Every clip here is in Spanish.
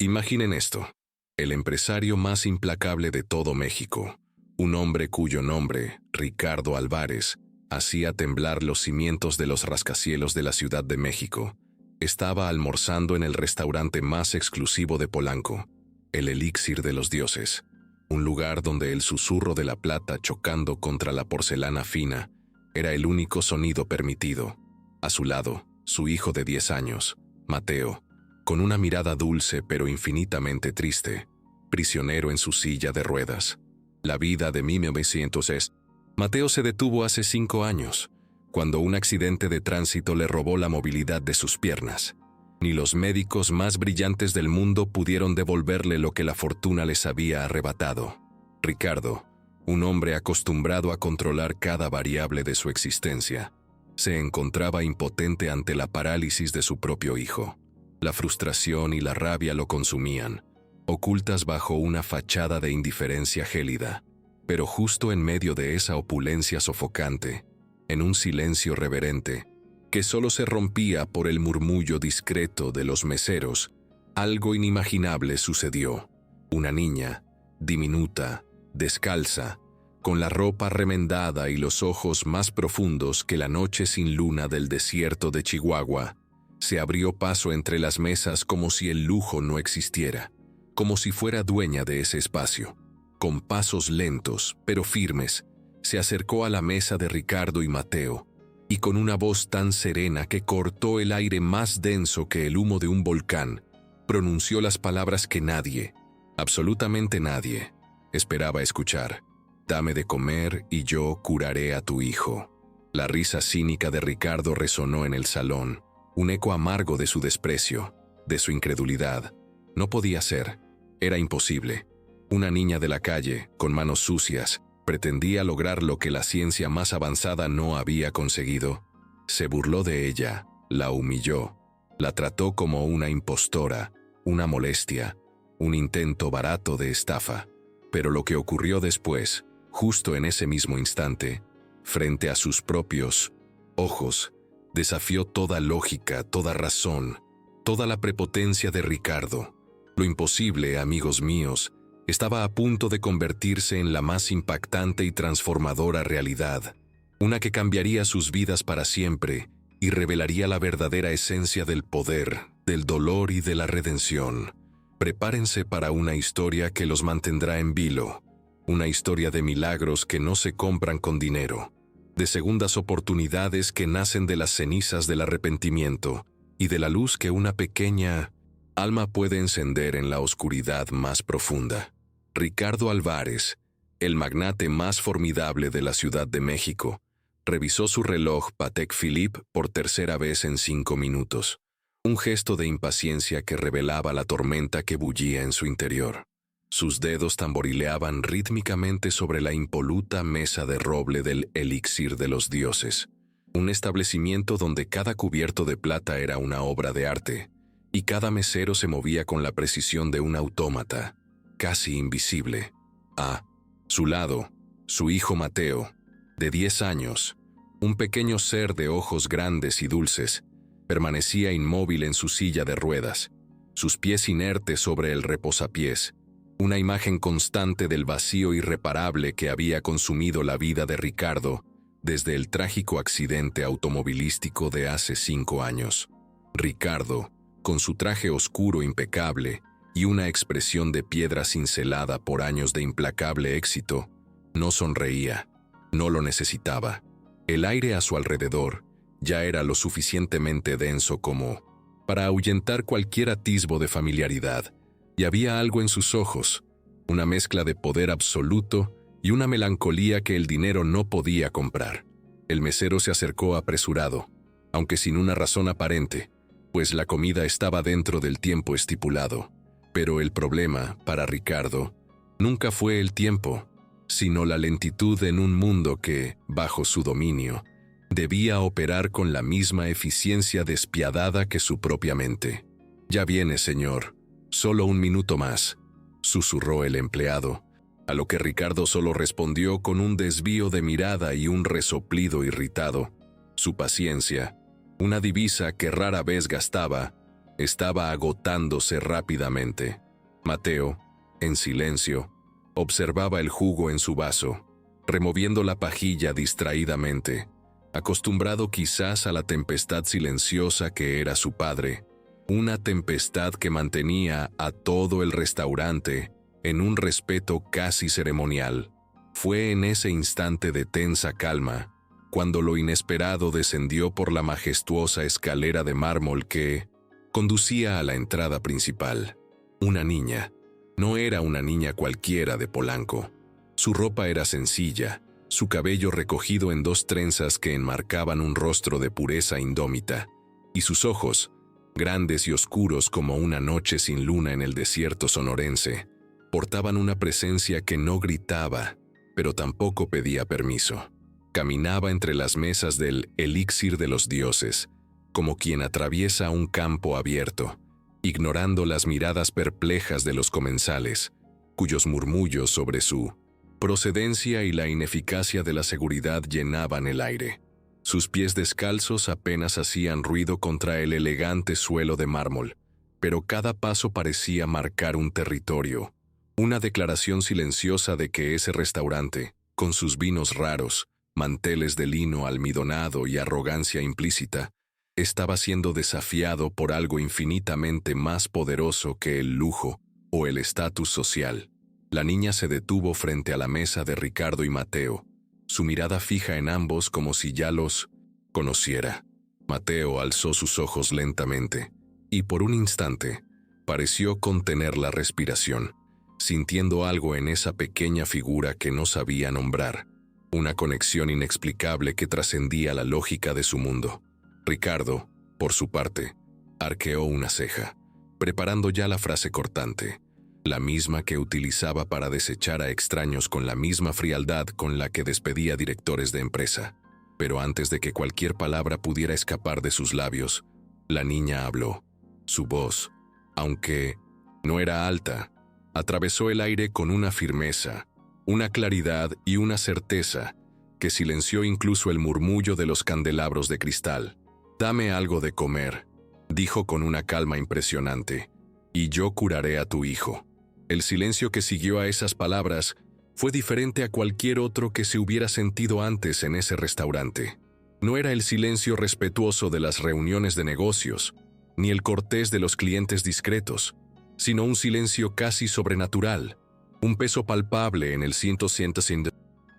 Imaginen esto: el empresario más implacable de todo México, un hombre cuyo nombre, Ricardo Álvarez, hacía temblar los cimientos de los rascacielos de la Ciudad de México, estaba almorzando en el restaurante más exclusivo de Polanco, el Elixir de los Dioses, un lugar donde el susurro de la plata chocando contra la porcelana fina era el único sonido permitido. A su lado, su hijo de 10 años, Mateo, con una mirada dulce pero infinitamente triste, prisionero en su silla de ruedas. La vida de 1900 es... Mateo se detuvo hace 5 años, cuando un accidente de tránsito le robó la movilidad de sus piernas. Ni los médicos más brillantes del mundo pudieron devolverle lo que la fortuna les había arrebatado. Ricardo, un hombre acostumbrado a controlar cada variable de su existencia, se encontraba impotente ante la parálisis de su propio hijo. La frustración y la rabia lo consumían, ocultas bajo una fachada de indiferencia gélida. Pero justo en medio de esa opulencia sofocante, en un silencio reverente, que solo se rompía por el murmullo discreto de los meseros, algo inimaginable sucedió. Una niña, diminuta, descalza, con la ropa remendada y los ojos más profundos que la noche sin luna del desierto de Chihuahua, se abrió paso entre las mesas como si el lujo no existiera, como si fuera dueña de ese espacio. Con pasos lentos, pero firmes, se acercó a la mesa de Ricardo y Mateo, y con una voz tan serena que cortó el aire más denso que el humo de un volcán, pronunció las palabras que nadie, absolutamente nadie, esperaba escuchar: «Dame de comer y yo curaré a tu hijo». La risa cínica de Ricardo resonó en el salón, un eco amargo de su desprecio, de su incredulidad. No podía ser, era imposible. Una niña de la calle, con manos sucias, pretendía lograr lo que la ciencia más avanzada no había conseguido. Se burló de ella, la humilló, la trató como una impostora, una molestia, un intento barato de estafa. Pero lo que ocurrió después, justo en ese mismo instante, frente a sus propios ojos, desafió toda lógica, toda razón, toda la prepotencia de Ricardo. Lo imposible, amigos míos, estaba a punto de convertirse en la más impactante y transformadora realidad, una que cambiaría sus vidas para siempre y revelaría la verdadera esencia del poder, del dolor y de la redención. Prepárense para una historia que los mantendrá en vilo, una historia de milagros que no se compran con dinero, de segundas oportunidades que nacen de las cenizas del arrepentimiento y de la luz que una pequeña alma puede encender en la oscuridad más profunda. Ricardo Álvarez, el magnate más formidable de la Ciudad de México, revisó su reloj Patek Philippe por tercera vez en 5 minutos, un gesto de impaciencia que revelaba la tormenta que bullía en su interior. Sus dedos tamborileaban rítmicamente sobre la impoluta mesa de roble del Elixir de los Dioses, un establecimiento donde cada cubierto de plata era una obra de arte, y cada mesero se movía con la precisión de un autómata, casi invisible. A su lado, su hijo Mateo, de 10 años, un pequeño ser de ojos grandes y dulces, permanecía inmóvil en su silla de ruedas, sus pies inertes sobre el reposapiés, una imagen constante del vacío irreparable que había consumido la vida de Ricardo desde el trágico accidente automovilístico de hace 5 años. Ricardo, con su traje oscuro impecable y una expresión de piedra cincelada por años de implacable éxito, no sonreía, no lo necesitaba. El aire a su alrededor ya era lo suficientemente denso como para ahuyentar cualquier atisbo de familiaridad, y había algo en sus ojos, una mezcla de poder absoluto y una melancolía que el dinero no podía comprar. El mesero se acercó apresurado, aunque sin una razón aparente, pues la comida estaba dentro del tiempo estipulado. Pero el problema, para Ricardo, nunca fue el tiempo, sino la lentitud en un mundo que, bajo su dominio, debía operar con la misma eficiencia despiadada que su propia mente. «Ya viene, señor. Solo 1 minuto más», susurró el empleado, a lo que Ricardo solo respondió con un desvío de mirada y un resoplido irritado. Su paciencia, una divisa que rara vez gastaba, estaba agotándose rápidamente. Mateo, en silencio, observaba el jugo en su vaso, removiendo la pajilla distraídamente, acostumbrado quizás a la tempestad silenciosa que era su padre, una tempestad que mantenía a todo el restaurante en un respeto casi ceremonial. Fue en ese instante de tensa calma, cuando lo inesperado descendió por la majestuosa escalera de mármol que conducía a la entrada principal. Una niña. No era una niña cualquiera de Polanco. Su ropa era sencilla, su cabello recogido en 2 trenzas que enmarcaban un rostro de pureza indómita, y sus ojos, grandes y oscuros como una noche sin luna en el desierto sonorense, portaban una presencia que no gritaba, pero tampoco pedía permiso. Caminaba entre las mesas del elixir de los dioses, como quien atraviesa un campo abierto, ignorando las miradas perplejas de los comensales, cuyos murmullos sobre su procedencia y la ineficacia de la seguridad llenaban el aire. Sus pies descalzos apenas hacían ruido contra el elegante suelo de mármol, pero cada paso parecía marcar un territorio, una declaración silenciosa de que ese restaurante, con sus vinos raros, manteles de lino almidonado y arrogancia implícita, estaba siendo desafiado por algo infinitamente más poderoso que el lujo o el estatus social. La niña se detuvo frente a la mesa de Ricardo y Mateo, su mirada fija en ambos como si ya los conociera. Mateo alzó sus ojos lentamente, y por un instante pareció contener la respiración, sintiendo algo en esa pequeña figura que no sabía nombrar, una conexión inexplicable que trascendía la lógica de su mundo. Ricardo, por su parte, arqueó una ceja, preparando ya la frase cortante, la misma que utilizaba para desechar a extraños con la misma frialdad con la que despedía directores de empresa. Pero antes de que cualquier palabra pudiera escapar de sus labios, la niña habló. Su voz, aunque no era alta, atravesó el aire con una firmeza, una claridad y una certeza que silenció incluso el murmullo de los candelabros de cristal. «Dame algo de comer», dijo con una calma impresionante, «y yo curaré a tu hijo». El silencio que siguió a esas palabras fue diferente a cualquier otro que se hubiera sentido antes en ese restaurante. No era el silencio respetuoso de las reuniones de negocios, ni el cortés de los clientes discretos, sino un silencio casi sobrenatural, un peso palpable en el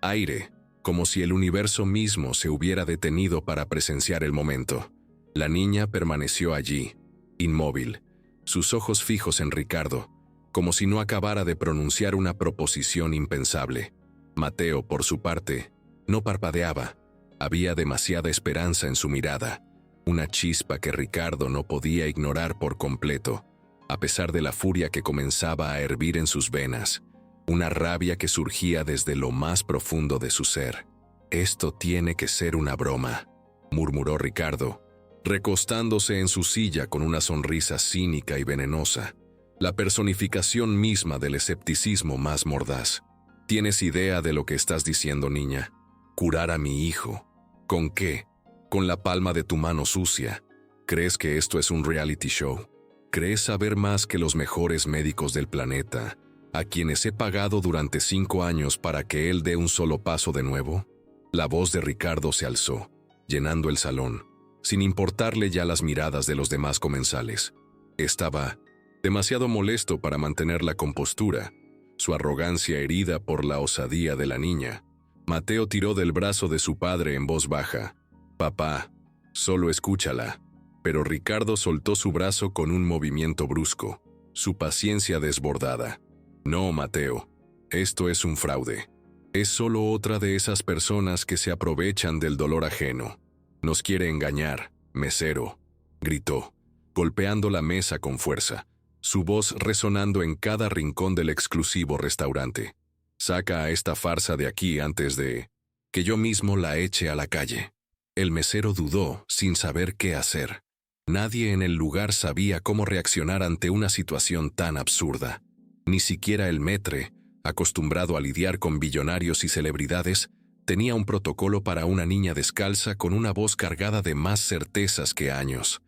aire, como si el universo mismo se hubiera detenido para presenciar el momento. La niña permaneció allí, inmóvil, sus ojos fijos en Ricardo, como si no acabara de pronunciar una proposición impensable. Mateo, por su parte, no parpadeaba. Había demasiada esperanza en su mirada, una chispa que Ricardo no podía ignorar por completo, a pesar de la furia que comenzaba a hervir en sus venas, una rabia que surgía desde lo más profundo de su ser. «Esto tiene que ser una broma», murmuró Ricardo, recostándose en su silla con una sonrisa cínica y venenosa, la personificación misma del escepticismo más mordaz. «¿Tienes idea de lo que estás diciendo, niña? Curar a mi hijo. ¿Con qué? Con la palma de tu mano sucia. ¿Crees que esto es un reality show? ¿Crees saber más que los mejores médicos del planeta, a quienes he pagado durante 5 años para que él dé un solo paso de nuevo?» La voz de Ricardo se alzó, llenando el salón, sin importarle ya las miradas de los demás comensales. Estaba demasiado molesto para mantener la compostura, su arrogancia herida por la osadía de la niña. Mateo tiró del brazo de su padre en voz baja. «Papá, solo escúchala». Pero Ricardo soltó su brazo con un movimiento brusco, su paciencia desbordada. «No, Mateo, esto es un fraude. Es solo otra de esas personas que se aprovechan del dolor ajeno. Nos quiere engañar, mesero», gritó, golpeando la mesa con fuerza, su voz resonando en cada rincón del exclusivo restaurante. «Saca a esta farsa de aquí antes de que yo mismo la eche a la calle». El mesero dudó, sin saber qué hacer. Nadie en el lugar sabía cómo reaccionar ante una situación tan absurda. Ni siquiera el maître, acostumbrado a lidiar con billonarios y celebridades, tenía un protocolo para una niña descalza con una voz cargada de más certezas que años,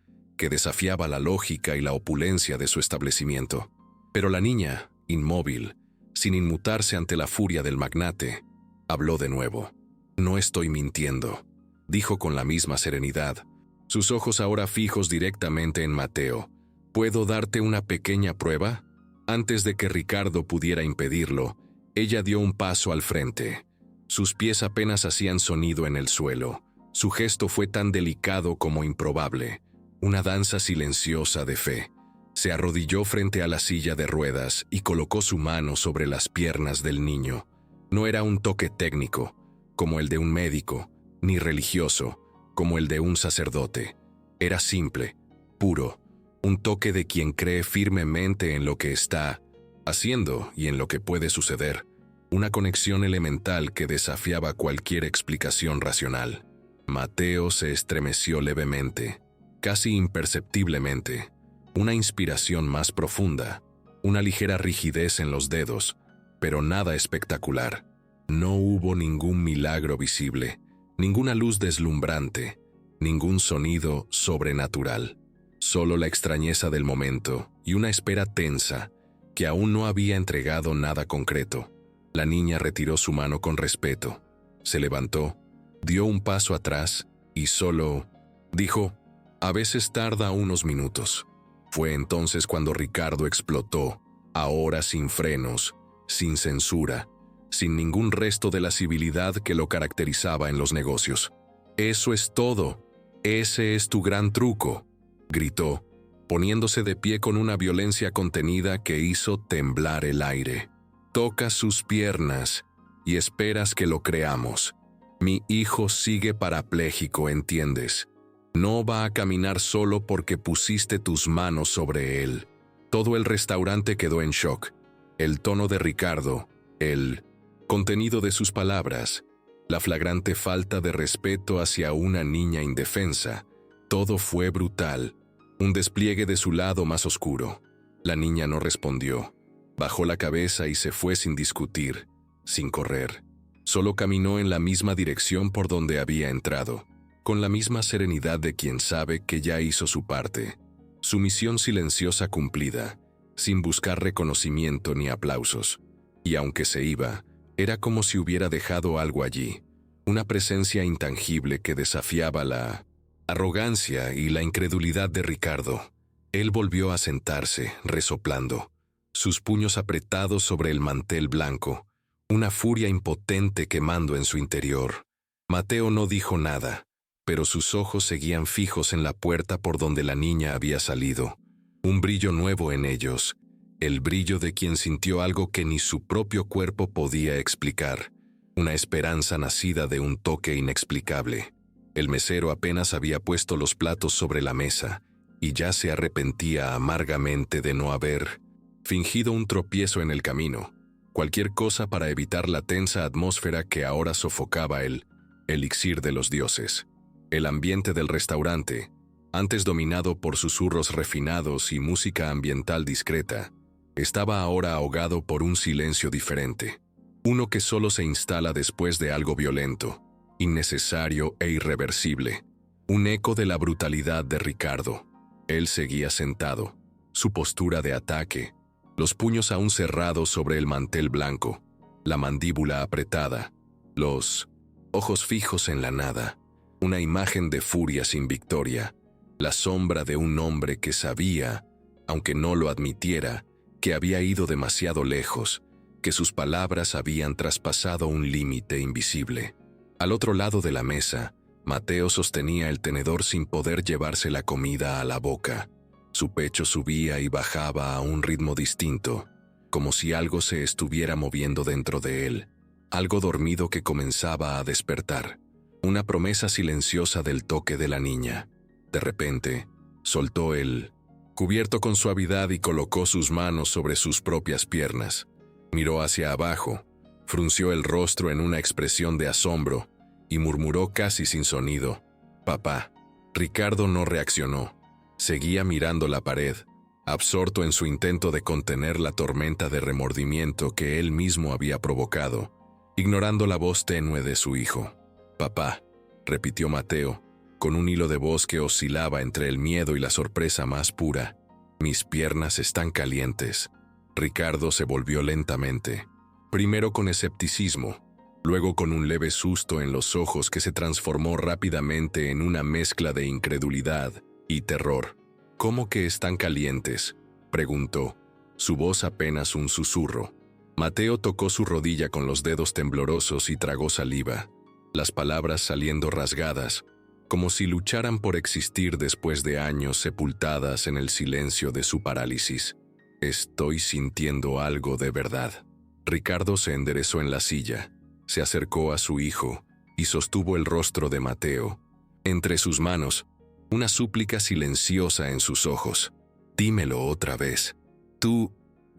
que desafiaba la lógica y la opulencia de su establecimiento. Pero la niña, inmóvil, sin inmutarse ante la furia del magnate, habló de nuevo. «No estoy mintiendo», dijo con la misma serenidad, sus ojos ahora fijos directamente en Mateo. «¿Puedo darte una pequeña prueba?» Antes de que Ricardo pudiera impedirlo, ella dio un paso al frente. Sus pies apenas hacían sonido en el suelo. Su gesto fue tan delicado como improbable, una danza silenciosa de fe. Se arrodilló frente a la silla de ruedas y colocó su mano sobre las piernas del niño. No era un toque técnico, como el de un médico, ni religioso, como el de un sacerdote. Era simple, puro, un toque de quien cree firmemente en lo que está haciendo y en lo que puede suceder. Una conexión elemental que desafiaba cualquier explicación racional. Mateo se estremeció levemente, casi imperceptiblemente. Una inspiración más profunda, una ligera rigidez en los dedos, pero nada espectacular. No hubo ningún milagro visible, ninguna luz deslumbrante, ningún sonido sobrenatural. Solo la extrañeza del momento y una espera tensa que aún no había entregado nada concreto. La niña retiró su mano con respeto, se levantó, dio un paso atrás y solo dijo: «A veces tarda unos minutos». Fue entonces cuando Ricardo explotó, ahora sin frenos, sin censura, sin ningún resto de la civilidad que lo caracterizaba en los negocios. «Eso es todo. Ese es tu gran truco», gritó, poniéndose de pie con una violencia contenida que hizo temblar el aire. «Tocas sus piernas y esperas que lo creamos. Mi hijo sigue parapléjico, ¿entiendes? No va a caminar solo porque pusiste tus manos sobre él». Todo el restaurante quedó en shock. El tono de Ricardo, el contenido de sus palabras, la flagrante falta de respeto hacia una niña indefensa, todo fue brutal. Un despliegue de su lado más oscuro. La niña no respondió. Bajó la cabeza y se fue sin discutir, sin correr. Solo caminó en la misma dirección por donde había entrado, con la misma serenidad de quien sabe que ya hizo su parte. Su misión silenciosa cumplida, sin buscar reconocimiento ni aplausos. Y aunque se iba, era como si hubiera dejado algo allí, una presencia intangible que desafiaba la arrogancia y la incredulidad de Ricardo. Él volvió a sentarse, resoplando, sus puños apretados sobre el mantel blanco, una furia impotente quemando en su interior. Mateo no dijo nada, pero sus ojos seguían fijos en la puerta por donde la niña había salido. Un brillo nuevo en ellos, el brillo de quien sintió algo que ni su propio cuerpo podía explicar, una esperanza nacida de un toque inexplicable. El mesero apenas había puesto los platos sobre la mesa y ya se arrepentía amargamente de no haber fingido un tropiezo en el camino, cualquier cosa para evitar la tensa atmósfera que ahora sofocaba el elixir de los dioses. El ambiente del restaurante, antes dominado por susurros refinados y música ambiental discreta, estaba ahora ahogado por un silencio diferente, uno que solo se instala después de algo violento, innecesario e irreversible, un eco de la brutalidad de Ricardo. Él seguía sentado, su postura de ataque, los puños aún cerrados sobre el mantel blanco, la mandíbula apretada, los ojos fijos en la nada, una imagen de furia sin victoria, la sombra de un hombre que sabía, aunque no lo admitiera, que había ido demasiado lejos, que sus palabras habían traspasado un límite invisible. Al otro lado de la mesa, Mateo sostenía el tenedor sin poder llevarse la comida a la boca. Su pecho subía y bajaba a un ritmo distinto, como si algo se estuviera moviendo dentro de él, algo dormido que comenzaba a despertar, una promesa silenciosa del toque de la niña. De repente, soltó el cubierto con suavidad y colocó sus manos sobre sus propias piernas. Miró hacia abajo, frunció el rostro en una expresión de asombro y murmuró casi sin sonido: «Papá». Ricardo no reaccionó. Seguía mirando la pared, absorto en su intento de contener la tormenta de remordimiento que él mismo había provocado, ignorando la voz tenue de su hijo. «Papá», repitió Mateo, con un hilo de voz que oscilaba entre el miedo y la sorpresa más pura. «Mis piernas están calientes». Ricardo se volvió lentamente, primero con escepticismo, luego con un leve susto en los ojos que se transformó rápidamente en una mezcla de incredulidad y terror. «¿Cómo que están calientes?», preguntó, su voz apenas un susurro. Mateo tocó su rodilla con los dedos temblorosos y tragó saliva, las palabras saliendo rasgadas, como si lucharan por existir después de años sepultadas en el silencio de su parálisis. «Estoy sintiendo algo de verdad». Ricardo se enderezó en la silla, se acercó a su hijo y sostuvo el rostro de Mateo entre sus manos, una súplica silenciosa en sus ojos. «Dímelo otra vez. ¿Tú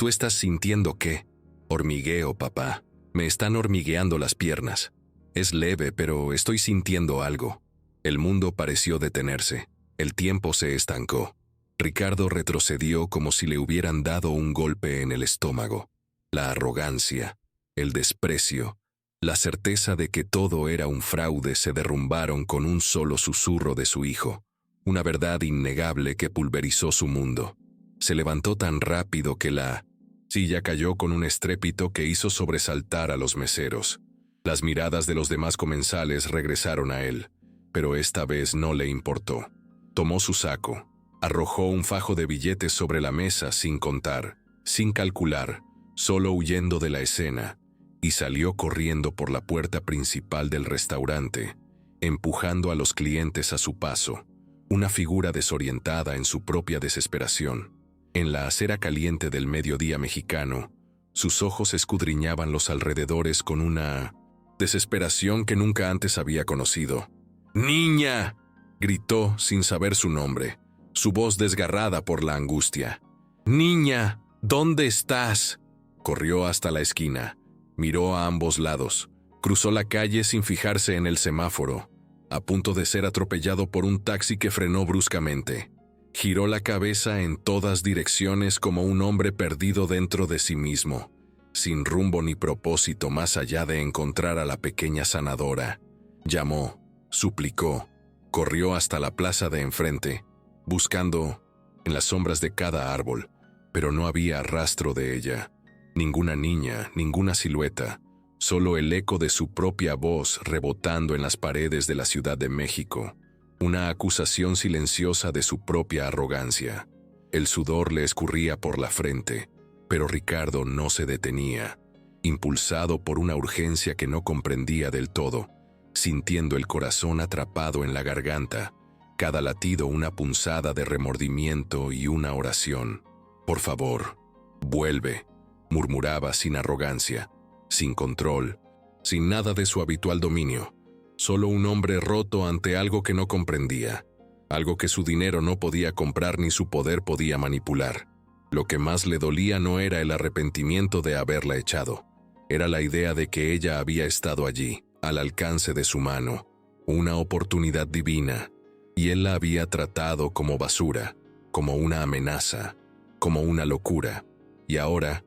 estás sintiendo qué?» «Hormigueo, papá. Me están hormigueando las piernas. Es leve, pero estoy sintiendo algo». El mundo pareció detenerse. El tiempo se estancó. Ricardo retrocedió como si le hubieran dado un golpe en el estómago. La arrogancia, el desprecio, la certeza de que todo era un fraude se derrumbaron con un solo susurro de su hijo, una verdad innegable que pulverizó su mundo. Se levantó tan rápido que la silla cayó con un estrépito que hizo sobresaltar a los meseros. Las miradas de los demás comensales regresaron a él, pero esta vez no le importó. Tomó su saco, arrojó un fajo de billetes sobre la mesa sin contar, sin calcular, solo huyendo de la escena, y salió corriendo por la puerta principal del restaurante, empujando a los clientes a su paso, una figura desorientada en su propia desesperación. En la acera caliente del mediodía mexicano, sus ojos escudriñaban los alrededores con una desesperación que nunca antes había conocido. «¡Niña!», gritó sin saber su nombre, su voz desgarrada por la angustia. «¡Niña! ¿Dónde estás?». Corrió hasta la esquina, miró a ambos lados, cruzó la calle sin fijarse en el semáforo, a punto de ser atropellado por un taxi que frenó bruscamente. Giró la cabeza en todas direcciones como un hombre perdido dentro de sí mismo, sin rumbo ni propósito más allá de encontrar a la pequeña sanadora. Llamó, suplicó, corrió hasta la plaza de enfrente, buscando en las sombras de cada árbol, pero no había rastro de ella. Ninguna niña, ninguna silueta, solo el eco de su propia voz rebotando en las paredes de la Ciudad de México, una acusación silenciosa de su propia arrogancia. El sudor le escurría por la frente, pero Ricardo no se detenía, impulsado por una urgencia que no comprendía del todo, sintiendo el corazón atrapado en la garganta, cada latido una punzada de remordimiento y una oración. «Por favor, vuelve», murmuraba sin arrogancia, sin control, sin nada de su habitual dominio, solo un hombre roto ante algo que no comprendía, algo que su dinero no podía comprar ni su poder podía manipular. Lo que más le dolía no era el arrepentimiento de haberla echado, era la idea de que ella había estado allí, al alcance de su mano, una oportunidad divina, y él la había tratado como basura, como una amenaza, como una locura. Y ahora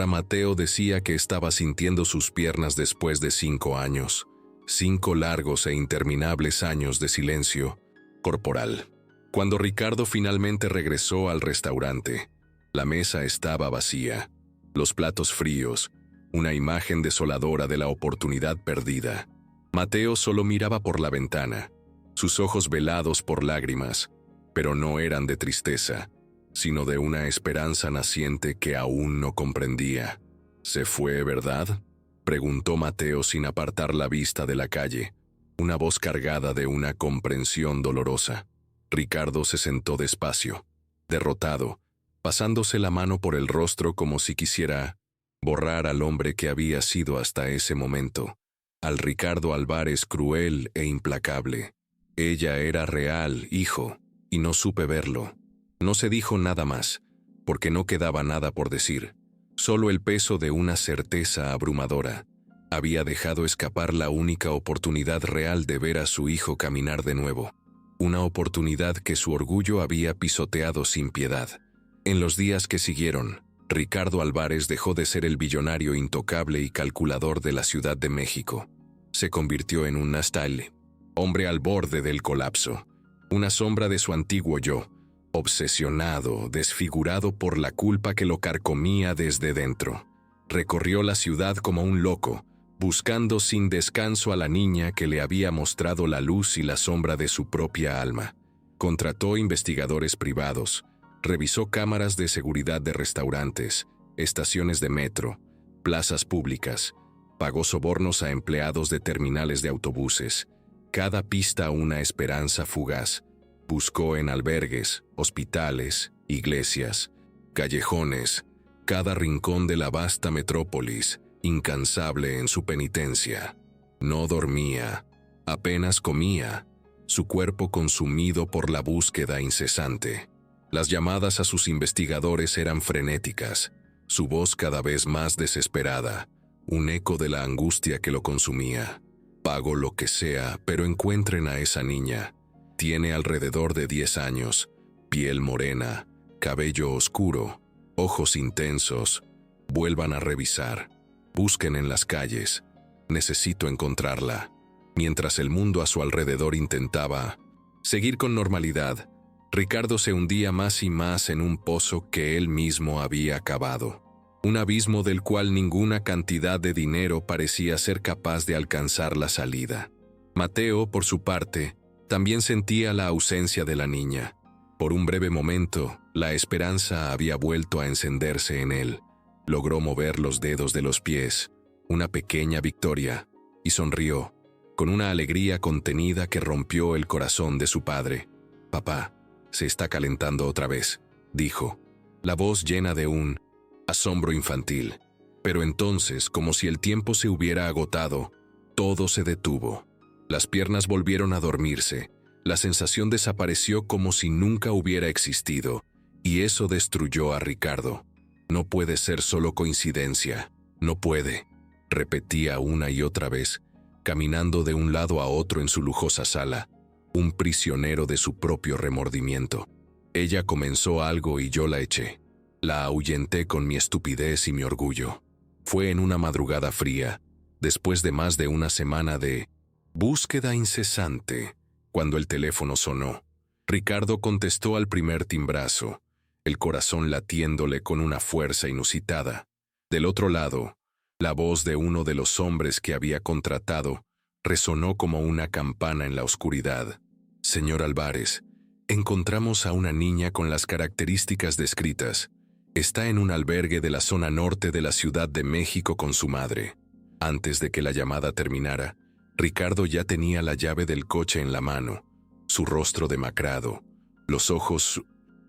Mateo decía que estaba sintiendo sus piernas después de 5 años, 5 largos e interminables años de silencio corporal. Cuando Ricardo finalmente regresó al restaurante, la mesa estaba vacía, los platos fríos, una imagen desoladora de la oportunidad perdida. Mateo solo miraba por la ventana, sus ojos velados por lágrimas, pero no eran de tristeza, sino de una esperanza naciente que aún no comprendía. «¿Se fue, verdad?», preguntó Mateo sin apartar la vista de la calle, una voz cargada de una comprensión dolorosa. Ricardo se sentó despacio, derrotado, pasándose la mano por el rostro como si quisiera borrar al hombre que había sido hasta ese momento, al Ricardo Álvarez cruel e implacable. «Ella era real, hijo, y no supe verlo». No se dijo nada más, porque no quedaba nada por decir, solo el peso de una certeza abrumadora. Había dejado escapar la única oportunidad real de ver a su hijo caminar de nuevo, una oportunidad que su orgullo había pisoteado sin piedad. En los días que siguieron, Ricardo Álvarez dejó de ser el billonario intocable y calculador de la Ciudad de México. Se convirtió en un Nastale, hombre al borde del colapso, una sombra de su antiguo yo, obsesionado, desfigurado por la culpa que lo carcomía desde dentro. Recorrió la ciudad como un loco, buscando sin descanso a la niña que le había mostrado la luz y la sombra de su propia alma. Contrató investigadores privados, revisó cámaras de seguridad de restaurantes, estaciones de metro, plazas públicas, pagó sobornos a empleados de terminales de autobuses, cada pista una esperanza fugaz. Buscó en albergues, hospitales, iglesias, callejones, cada rincón de la vasta metrópolis, incansable en su penitencia. No dormía, apenas comía, su cuerpo consumido por la búsqueda incesante. Las llamadas a sus investigadores eran frenéticas, su voz cada vez más desesperada, un eco de la angustia que lo consumía. Pago lo que sea, pero encuentren a esa niña. Tiene alrededor de 10 años, piel morena, cabello oscuro, ojos intensos. Vuelvan a revisar. Busquen en las calles. Necesito encontrarla. Mientras el mundo a su alrededor intentaba seguir con normalidad, Ricardo se hundía más y más en un pozo que él mismo había cavado. Un abismo del cual ninguna cantidad de dinero parecía ser capaz de alcanzar la salida. Mateo, por su parte, también sentía la ausencia de la niña. Por un breve momento, la esperanza había vuelto a encenderse en él. Logró mover los dedos de los pies, una pequeña victoria, y sonrió, con una alegría contenida que rompió el corazón de su padre. «Papá, se está calentando otra vez», dijo, la voz llena de un asombro infantil. Pero entonces, como si el tiempo se hubiera agotado, todo se detuvo. Las piernas volvieron a dormirse, la sensación desapareció como si nunca hubiera existido, y eso destruyó a Ricardo. «No puede ser solo coincidencia, no puede», repetía una y otra vez, caminando de un lado a otro en su lujosa sala, un prisionero de su propio remordimiento. «Ella comenzó algo y yo la eché. La ahuyenté con mi estupidez y mi orgullo. Fue en una madrugada fría, después de más de una semana de búsqueda incesante, cuando el teléfono sonó. Ricardo contestó al primer timbrazo, el corazón latiéndole con una fuerza inusitada. Del otro lado, la voz de uno de los hombres que había contratado resonó como una campana en la oscuridad. «Señor Álvarez, encontramos a una niña con las características descritas. Está en un albergue de la zona norte de la Ciudad de México con su madre». Antes de que la llamada terminara, Ricardo ya tenía la llave del coche en la mano, su rostro demacrado, los ojos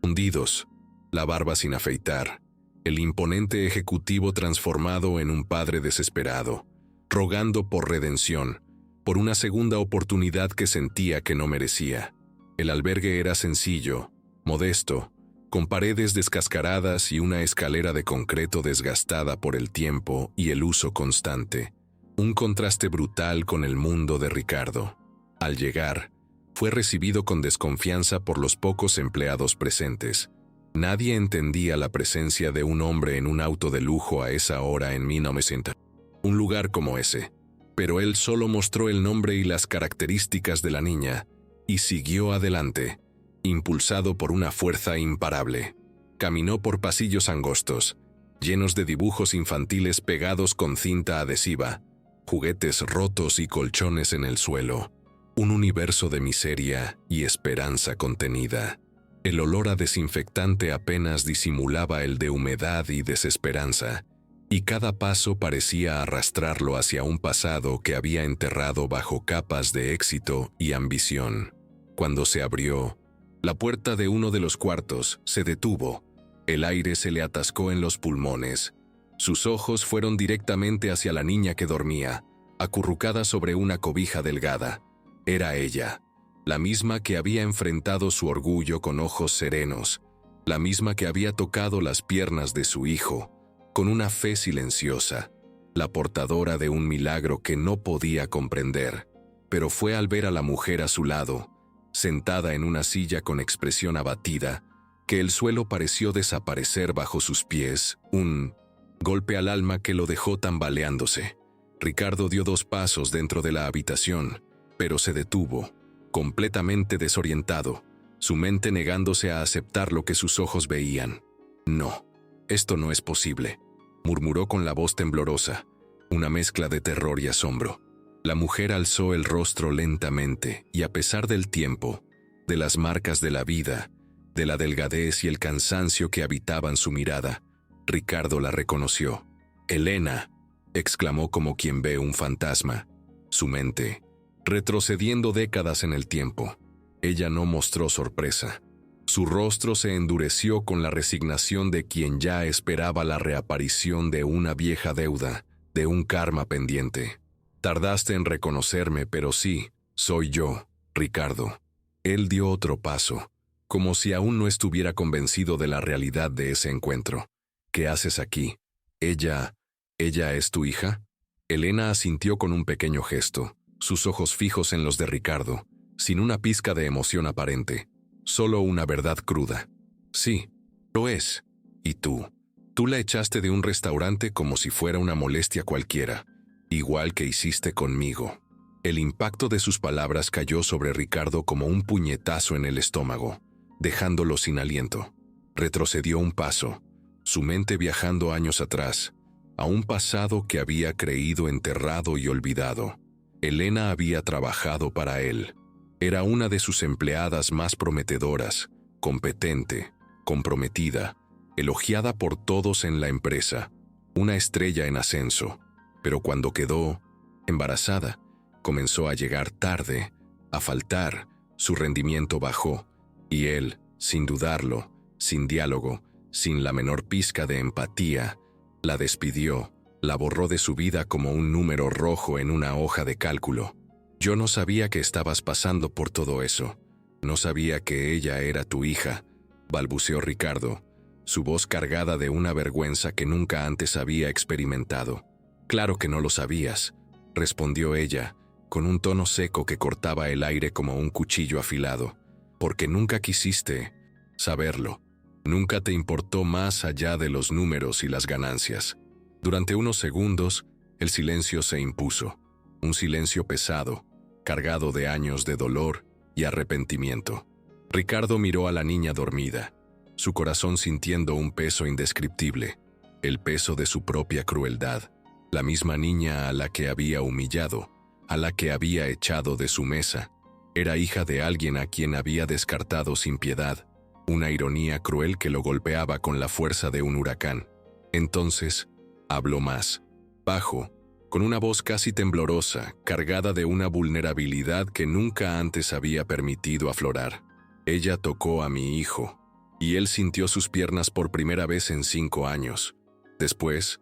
hundidos, la barba sin afeitar, el imponente ejecutivo transformado en un padre desesperado, rogando por redención, por una segunda oportunidad que sentía que no merecía. El albergue era sencillo, modesto, con paredes descascaradas y una escalera de concreto desgastada por el tiempo y el uso constante. Un contraste brutal con el mundo de Ricardo. Al llegar, fue recibido con desconfianza por los pocos empleados presentes. Nadie entendía la presencia de un hombre en un auto de lujo a esa hora en 1900. Un lugar como ese. Pero él solo mostró el nombre y las características de la niña, y siguió adelante, impulsado por una fuerza imparable. Caminó por pasillos angostos, llenos de dibujos infantiles pegados con cinta adhesiva, juguetes rotos y colchones en el suelo. Un universo de miseria y esperanza contenida. El olor a desinfectante apenas disimulaba el de humedad y desesperanza, y cada paso parecía arrastrarlo hacia un pasado que había enterrado bajo capas de éxito y ambición. Cuando se abrió, la puerta de uno de los cuartos se detuvo. El aire se le atascó en los pulmones. Sus ojos fueron directamente hacia la niña que dormía, acurrucada sobre una cobija delgada. Era ella, la misma que había enfrentado su orgullo con ojos serenos, la misma que había tocado las piernas de su hijo, con una fe silenciosa, la portadora de un milagro que no podía comprender. Pero fue al ver a la mujer a su lado, sentada en una silla con expresión abatida, que el suelo pareció desaparecer bajo sus pies, un golpe al alma que lo dejó tambaleándose. Ricardo dio 2 pasos dentro de la habitación, pero se detuvo, completamente desorientado, su mente negándose a aceptar lo que sus ojos veían. «No, esto no es posible», murmuró con la voz temblorosa, una mezcla de terror y asombro. La mujer alzó el rostro lentamente y, a pesar del tiempo, de las marcas de la vida, de la delgadez y el cansancio que habitaban su mirada, Ricardo la reconoció. «Elena», exclamó como quien ve un fantasma. Su mente, retrocediendo décadas en el tiempo. Ella no mostró sorpresa. Su rostro se endureció con la resignación de quien ya esperaba la reaparición de una vieja deuda, de un karma pendiente. «Tardaste en reconocerme, pero sí, soy yo, Ricardo». Él dio otro paso, como si aún no estuviera convencido de la realidad de ese encuentro. «¿Qué haces aquí? ¿Ella es tu hija?» Elena asintió con un pequeño gesto, sus ojos fijos en los de Ricardo, sin una pizca de emoción aparente, solo una verdad cruda. «Sí, lo es. ¿Y tú? Tú la echaste de un restaurante como si fuera una molestia cualquiera, igual que hiciste conmigo». El impacto de sus palabras cayó sobre Ricardo como un puñetazo en el estómago, dejándolo sin aliento. Retrocedió un paso, su mente viajando años atrás, a un pasado que había creído enterrado y olvidado. Elena había trabajado para él. Era una de sus empleadas más prometedoras, competente, comprometida, elogiada por todos en la empresa, una estrella en ascenso. Pero cuando quedó embarazada, comenzó a llegar tarde, a faltar, su rendimiento bajó, y él, sin dudarlo, sin diálogo, sin la menor pizca de empatía, la despidió, la borró de su vida como un número rojo en una hoja de cálculo. «Yo no sabía que estabas pasando por todo eso. No sabía que ella era tu hija», balbuceó Ricardo, su voz cargada de una vergüenza que nunca antes había experimentado. «Claro que no lo sabías», respondió ella, con un tono seco que cortaba el aire como un cuchillo afilado, «porque nunca quisiste saberlo. Nunca te importó más allá de los números y las ganancias». Durante unos segundos, el silencio se impuso, un silencio pesado, cargado de años de dolor y arrepentimiento. Ricardo miró a la niña dormida, su corazón sintiendo un peso indescriptible, el peso de su propia crueldad, la misma niña a la que había humillado, a la que había echado de su mesa. Era hija de alguien a quien había descartado sin piedad, una ironía cruel que lo golpeaba con la fuerza de un huracán. Entonces, habló más, bajo, con una voz casi temblorosa, cargada de una vulnerabilidad que nunca antes había permitido aflorar. «Ella tocó a mi hijo, y él sintió sus piernas por primera vez en 5 años. Después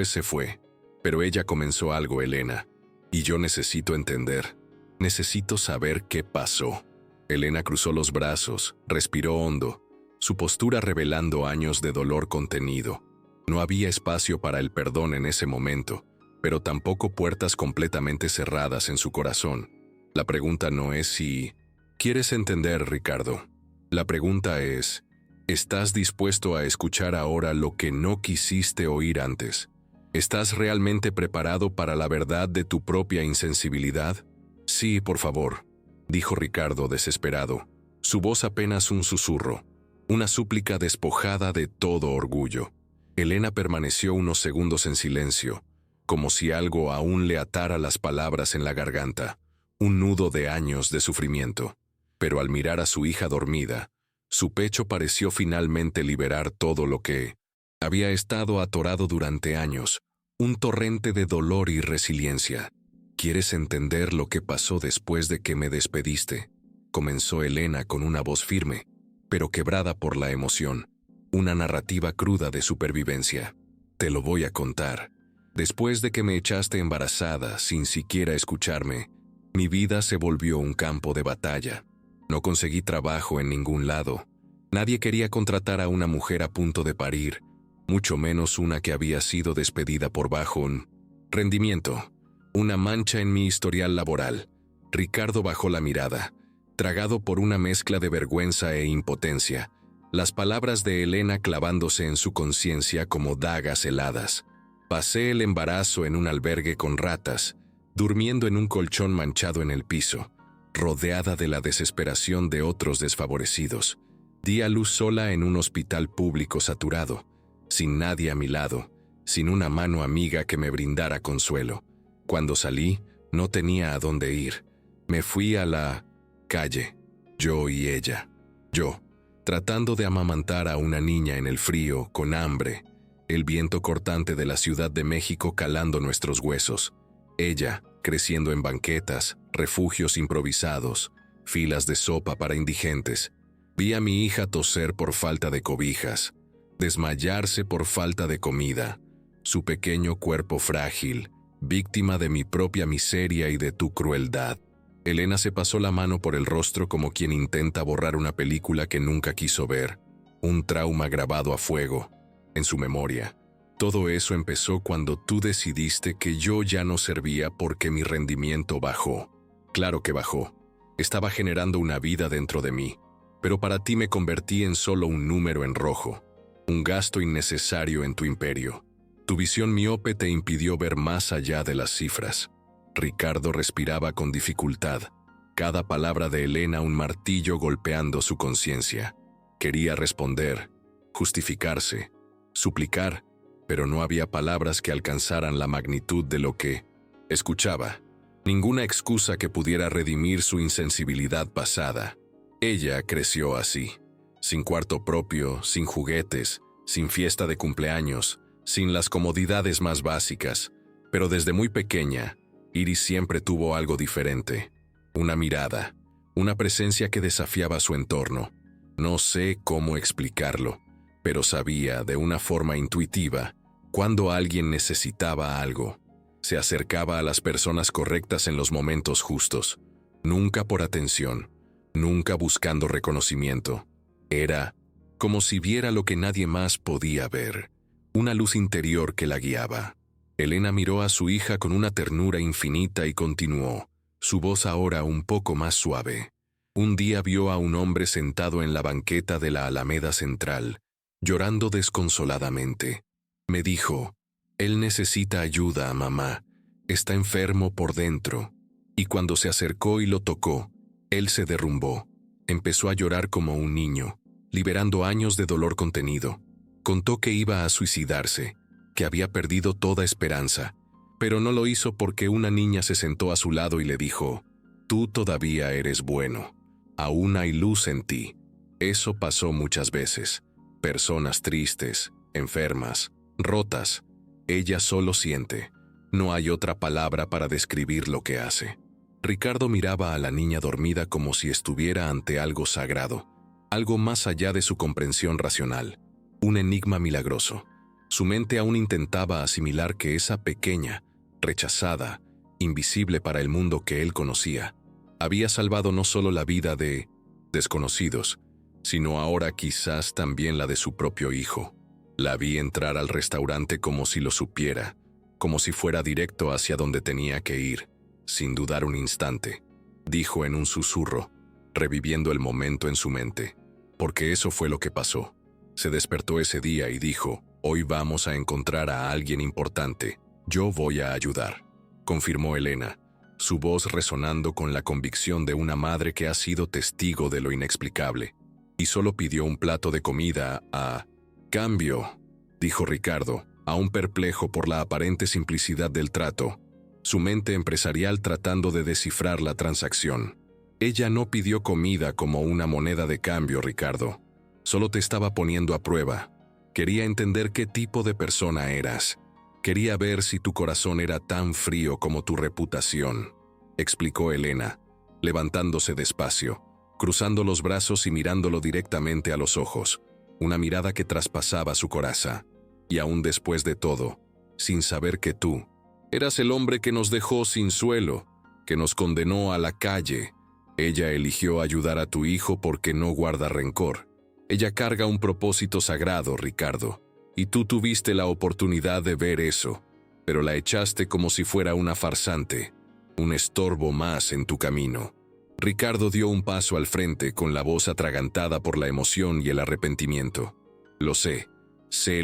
se fue. Pero ella comenzó algo, Elena, y yo necesito entender. Necesito saber qué pasó». Elena cruzó los brazos, respiró hondo, su postura revelando años de dolor contenido. No había espacio para el perdón en ese momento, pero tampoco puertas completamente cerradas en su corazón. La pregunta no es si quieres entender, Ricardo. La pregunta es, ¿estás dispuesto a escuchar ahora lo que no quisiste oír antes? ¿Estás realmente preparado para la verdad de tu propia insensibilidad? «Sí, por favor», dijo Ricardo desesperado, su voz apenas un susurro, una súplica despojada de todo orgullo. Elena permaneció unos segundos en silencio, como si algo aún le atara las palabras en la garganta, un nudo de años de sufrimiento. Pero al mirar a su hija dormida, su pecho pareció finalmente liberar todo lo que había estado atorado durante años, un torrente de dolor y resiliencia. «¿Quieres entender lo que pasó después de que me despediste?», comenzó Elena con una voz firme, pero quebrada por la emoción, una narrativa cruda de supervivencia. «Te lo voy a contar. Después de que me echaste embarazada sin siquiera escucharme, mi vida se volvió un campo de batalla. No conseguí trabajo en ningún lado. Nadie quería contratar a una mujer a punto de parir, mucho menos una que había sido despedida por bajo rendimiento. Una mancha en mi historial laboral». Ricardo bajó la mirada, tragado por una mezcla de vergüenza e impotencia, las palabras de Elena clavándose en su conciencia como dagas heladas. «Pasé el embarazo en un albergue con ratas. durmiendo en un colchón manchado en el piso, rodeada de la desesperación de otros desfavorecidos. Di a luz sola en un hospital público saturado, sin nadie a mi lado, sin una mano amiga que me brindara consuelo. Cuando salí, no tenía a dónde ir. Me fui a la calle, yo y ella. Yo, tratando de amamantar a una niña en el frío, con hambre, el viento cortante de la Ciudad de México calando nuestros huesos. Ella, creciendo en banquetas, refugios improvisados, filas de sopa para indigentes. Vi a mi hija toser por falta de cobijas, desmayarse por falta de comida, su pequeño cuerpo frágil, víctima de mi propia miseria y de tu crueldad. Elena se pasó la mano por el rostro como quien intenta borrar una película que nunca quiso ver, un trauma grabado a fuego, en su memoria. Todo eso empezó cuando tú decidiste que yo ya no servía porque mi rendimiento bajó. Claro que bajó. Estaba generando una vida dentro de mí, pero para ti me convertí en solo un número en rojo, un gasto innecesario en tu imperio. Tu visión miope te impidió ver más allá de las cifras. Ricardo respiraba con dificultad, cada palabra de Elena un martillo golpeando su conciencia. Quería responder, justificarse, suplicar, pero no había palabras que alcanzaran la magnitud de lo que escuchaba. Ninguna excusa que pudiera redimir su insensibilidad pasada. Ella creció así, sin cuarto propio, sin juguetes, sin fiesta de cumpleaños, sin las comodidades más básicas, pero desde muy pequeña, Iris siempre tuvo algo diferente. Una mirada, una presencia que desafiaba su entorno. No sé cómo explicarlo, pero sabía de una forma intuitiva cuando alguien necesitaba algo. Se acercaba a las personas correctas en los momentos justos, nunca por atención, nunca buscando reconocimiento. Era como si viera lo que nadie más podía ver, una luz interior que la guiaba. Elena miró a su hija con una ternura infinita y continuó, su voz ahora un poco más suave. Un día vio a un hombre sentado en la banqueta de la Alameda Central, llorando desconsoladamente. Me dijo, él necesita ayuda, mamá, está enfermo por dentro. Y cuando se acercó y lo tocó, él se derrumbó. Empezó a llorar como un niño, liberando años de dolor contenido. Contó que iba a suicidarse, que había perdido toda esperanza, pero no lo hizo porque una niña se sentó a su lado y le dijo, tú todavía eres bueno, aún hay luz en ti. Eso pasó muchas veces. Personas tristes, enfermas, rotas. Ella solo siente. No hay otra palabra para describir lo que hace. Ricardo miraba a la niña dormida como si estuviera ante algo sagrado, algo más allá de su comprensión racional, un enigma milagroso. Su mente aún intentaba asimilar que esa pequeña, rechazada, invisible para el mundo que él conocía, había salvado no solo la vida de desconocidos, sino ahora quizás también la de su propio hijo. La vi entrar al restaurante como si lo supiera, como si fuera directo hacia donde tenía que ir, sin dudar un instante, dijo en un susurro, reviviendo el momento en su mente, porque eso fue lo que pasó. Se despertó ese día y dijo, hoy vamos a encontrar a alguien importante, yo voy a ayudar, confirmó Elena, su voz resonando con la convicción de una madre que ha sido testigo de lo inexplicable, y solo pidió un plato de comida a cambio, dijo Ricardo, aún perplejo por la aparente simplicidad del trato, su mente empresarial tratando de descifrar la transacción. Ella no pidió comida como una moneda de cambio, Ricardo. Solo te estaba poniendo a prueba. Quería entender qué tipo de persona eras. Quería ver si tu corazón era tan frío como tu reputación, explicó Elena, levantándose despacio, cruzando los brazos y mirándolo directamente a los ojos, una mirada que traspasaba su coraza. Y aún después de todo, sin saber que tú eras el hombre que nos dejó sin suelo, que nos condenó a la calle, ella eligió ayudar a tu hijo porque no guarda rencor. Ella carga un propósito sagrado, Ricardo, y tú tuviste la oportunidad de ver eso, pero la echaste como si fuera una farsante, un estorbo más en tu camino. Ricardo dio un paso al frente con la voz atragantada por la emoción y el arrepentimiento. Lo sé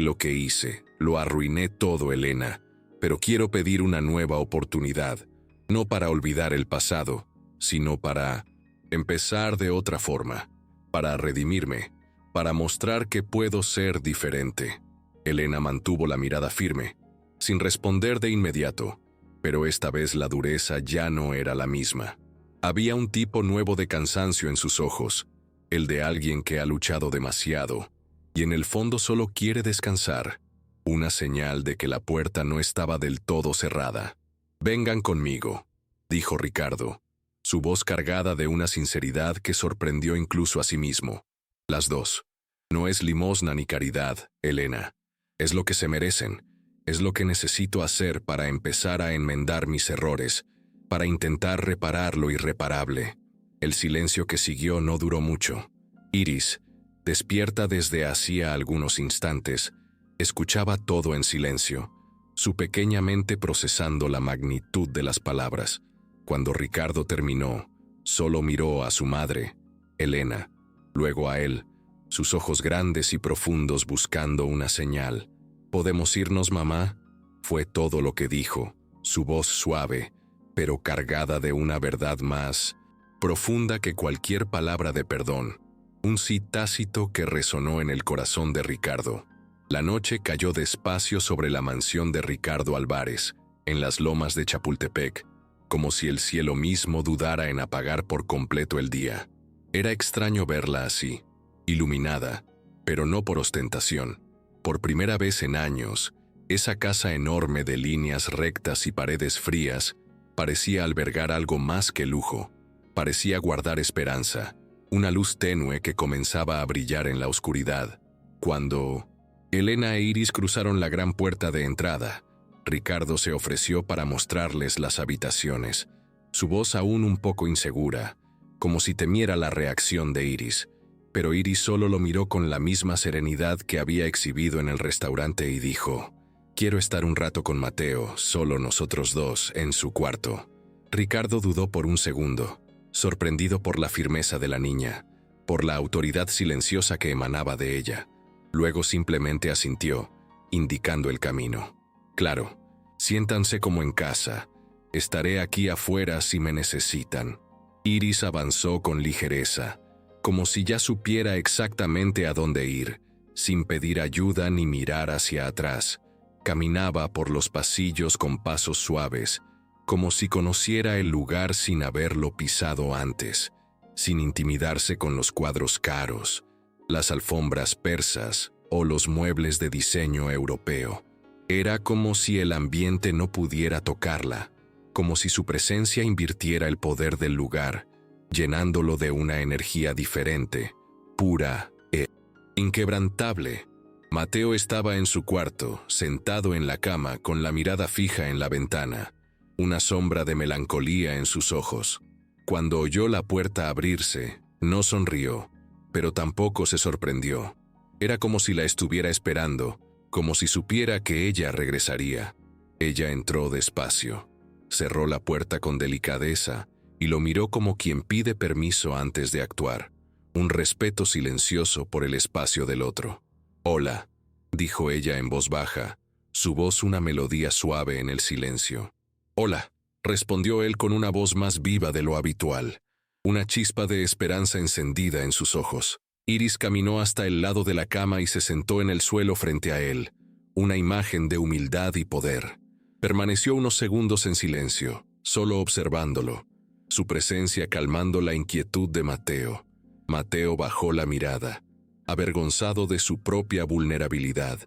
lo que hice, lo arruiné todo, Elena, pero quiero pedir una nueva oportunidad, No para olvidar el pasado, sino para empezar de otra forma, para redimirme, para mostrar que puedo ser diferente. Elena mantuvo la mirada firme, sin responder de inmediato, pero esta vez la dureza ya no era la misma. Había un tipo nuevo de cansancio en sus ojos, el de alguien que ha luchado demasiado, y en el fondo solo quiere descansar, una señal de que la puerta no estaba del todo cerrada. «Vengan conmigo», dijo Ricardo, su voz cargada de una sinceridad que sorprendió incluso a sí mismo. «Las dos. No es limosna ni caridad, Elena. Es lo que se merecen. Es lo que necesito hacer para empezar a enmendar mis errores, para intentar reparar lo irreparable». El silencio que siguió no duró mucho. Iris, despierta desde hacía algunos instantes, escuchaba todo en silencio, su pequeña mente procesando la magnitud de las palabras. Cuando Ricardo terminó, solo miró a su madre, Elena, luego a él, sus ojos grandes y profundos buscando una señal. «¿Podemos irnos, mamá?», fue todo lo que dijo, su voz suave, pero cargada de una verdad más profunda que cualquier palabra de perdón, un sí tácito que resonó en el corazón de Ricardo. La noche cayó despacio sobre la mansión de Ricardo Álvarez, en las lomas de Chapultepec, como si el cielo mismo dudara en apagar por completo el día. Era extraño verla así, iluminada, pero no por ostentación. Por primera vez en años, esa casa enorme de líneas rectas y paredes frías parecía albergar algo más que lujo. Parecía guardar esperanza, una luz tenue que comenzaba a brillar en la oscuridad. Cuando Elena e Iris cruzaron la gran puerta de entrada, Ricardo se ofreció para mostrarles las habitaciones, su voz aún un poco insegura, como si temiera la reacción de Iris, pero Iris solo lo miró con la misma serenidad que había exhibido en el restaurante y dijo: «Quiero estar un rato con Mateo, solo nosotros dos, en su cuarto». Ricardo dudó por un segundo, sorprendido por la firmeza de la niña, por la autoridad silenciosa que emanaba de ella. Luego simplemente asintió, indicando el camino. «Claro, siéntanse como en casa. Estaré aquí afuera si me necesitan». Iris avanzó con ligereza, como si ya supiera exactamente a dónde ir, sin pedir ayuda ni mirar hacia atrás. Caminaba por los pasillos con pasos suaves, como si conociera el lugar sin haberlo pisado antes, sin intimidarse con los cuadros caros, las alfombras persas o los muebles de diseño europeo. Era como si el ambiente no pudiera tocarla, como si su presencia invirtiera el poder del lugar, llenándolo de una energía diferente, pura e inquebrantable. Mateo estaba en su cuarto, sentado en la cama con la mirada fija en la ventana, una sombra de melancolía en sus ojos. Cuando oyó la puerta abrirse, no sonrió, pero tampoco se sorprendió. Era como si la estuviera esperando, como si supiera que ella regresaría. Ella entró despacio, cerró la puerta con delicadeza y lo miró como quien pide permiso antes de actuar, un respeto silencioso por el espacio del otro. «Hola», dijo ella en voz baja, su voz una melodía suave en el silencio. «Hola», respondió él con una voz más viva de lo habitual, una chispa de esperanza encendida en sus ojos. Iris caminó hasta el lado de la cama y se sentó en el suelo frente a él, una imagen de humildad y poder. Permaneció unos segundos en silencio, solo observándolo, su presencia calmando la inquietud de Mateo. Mateo bajó la mirada, avergonzado de su propia vulnerabilidad,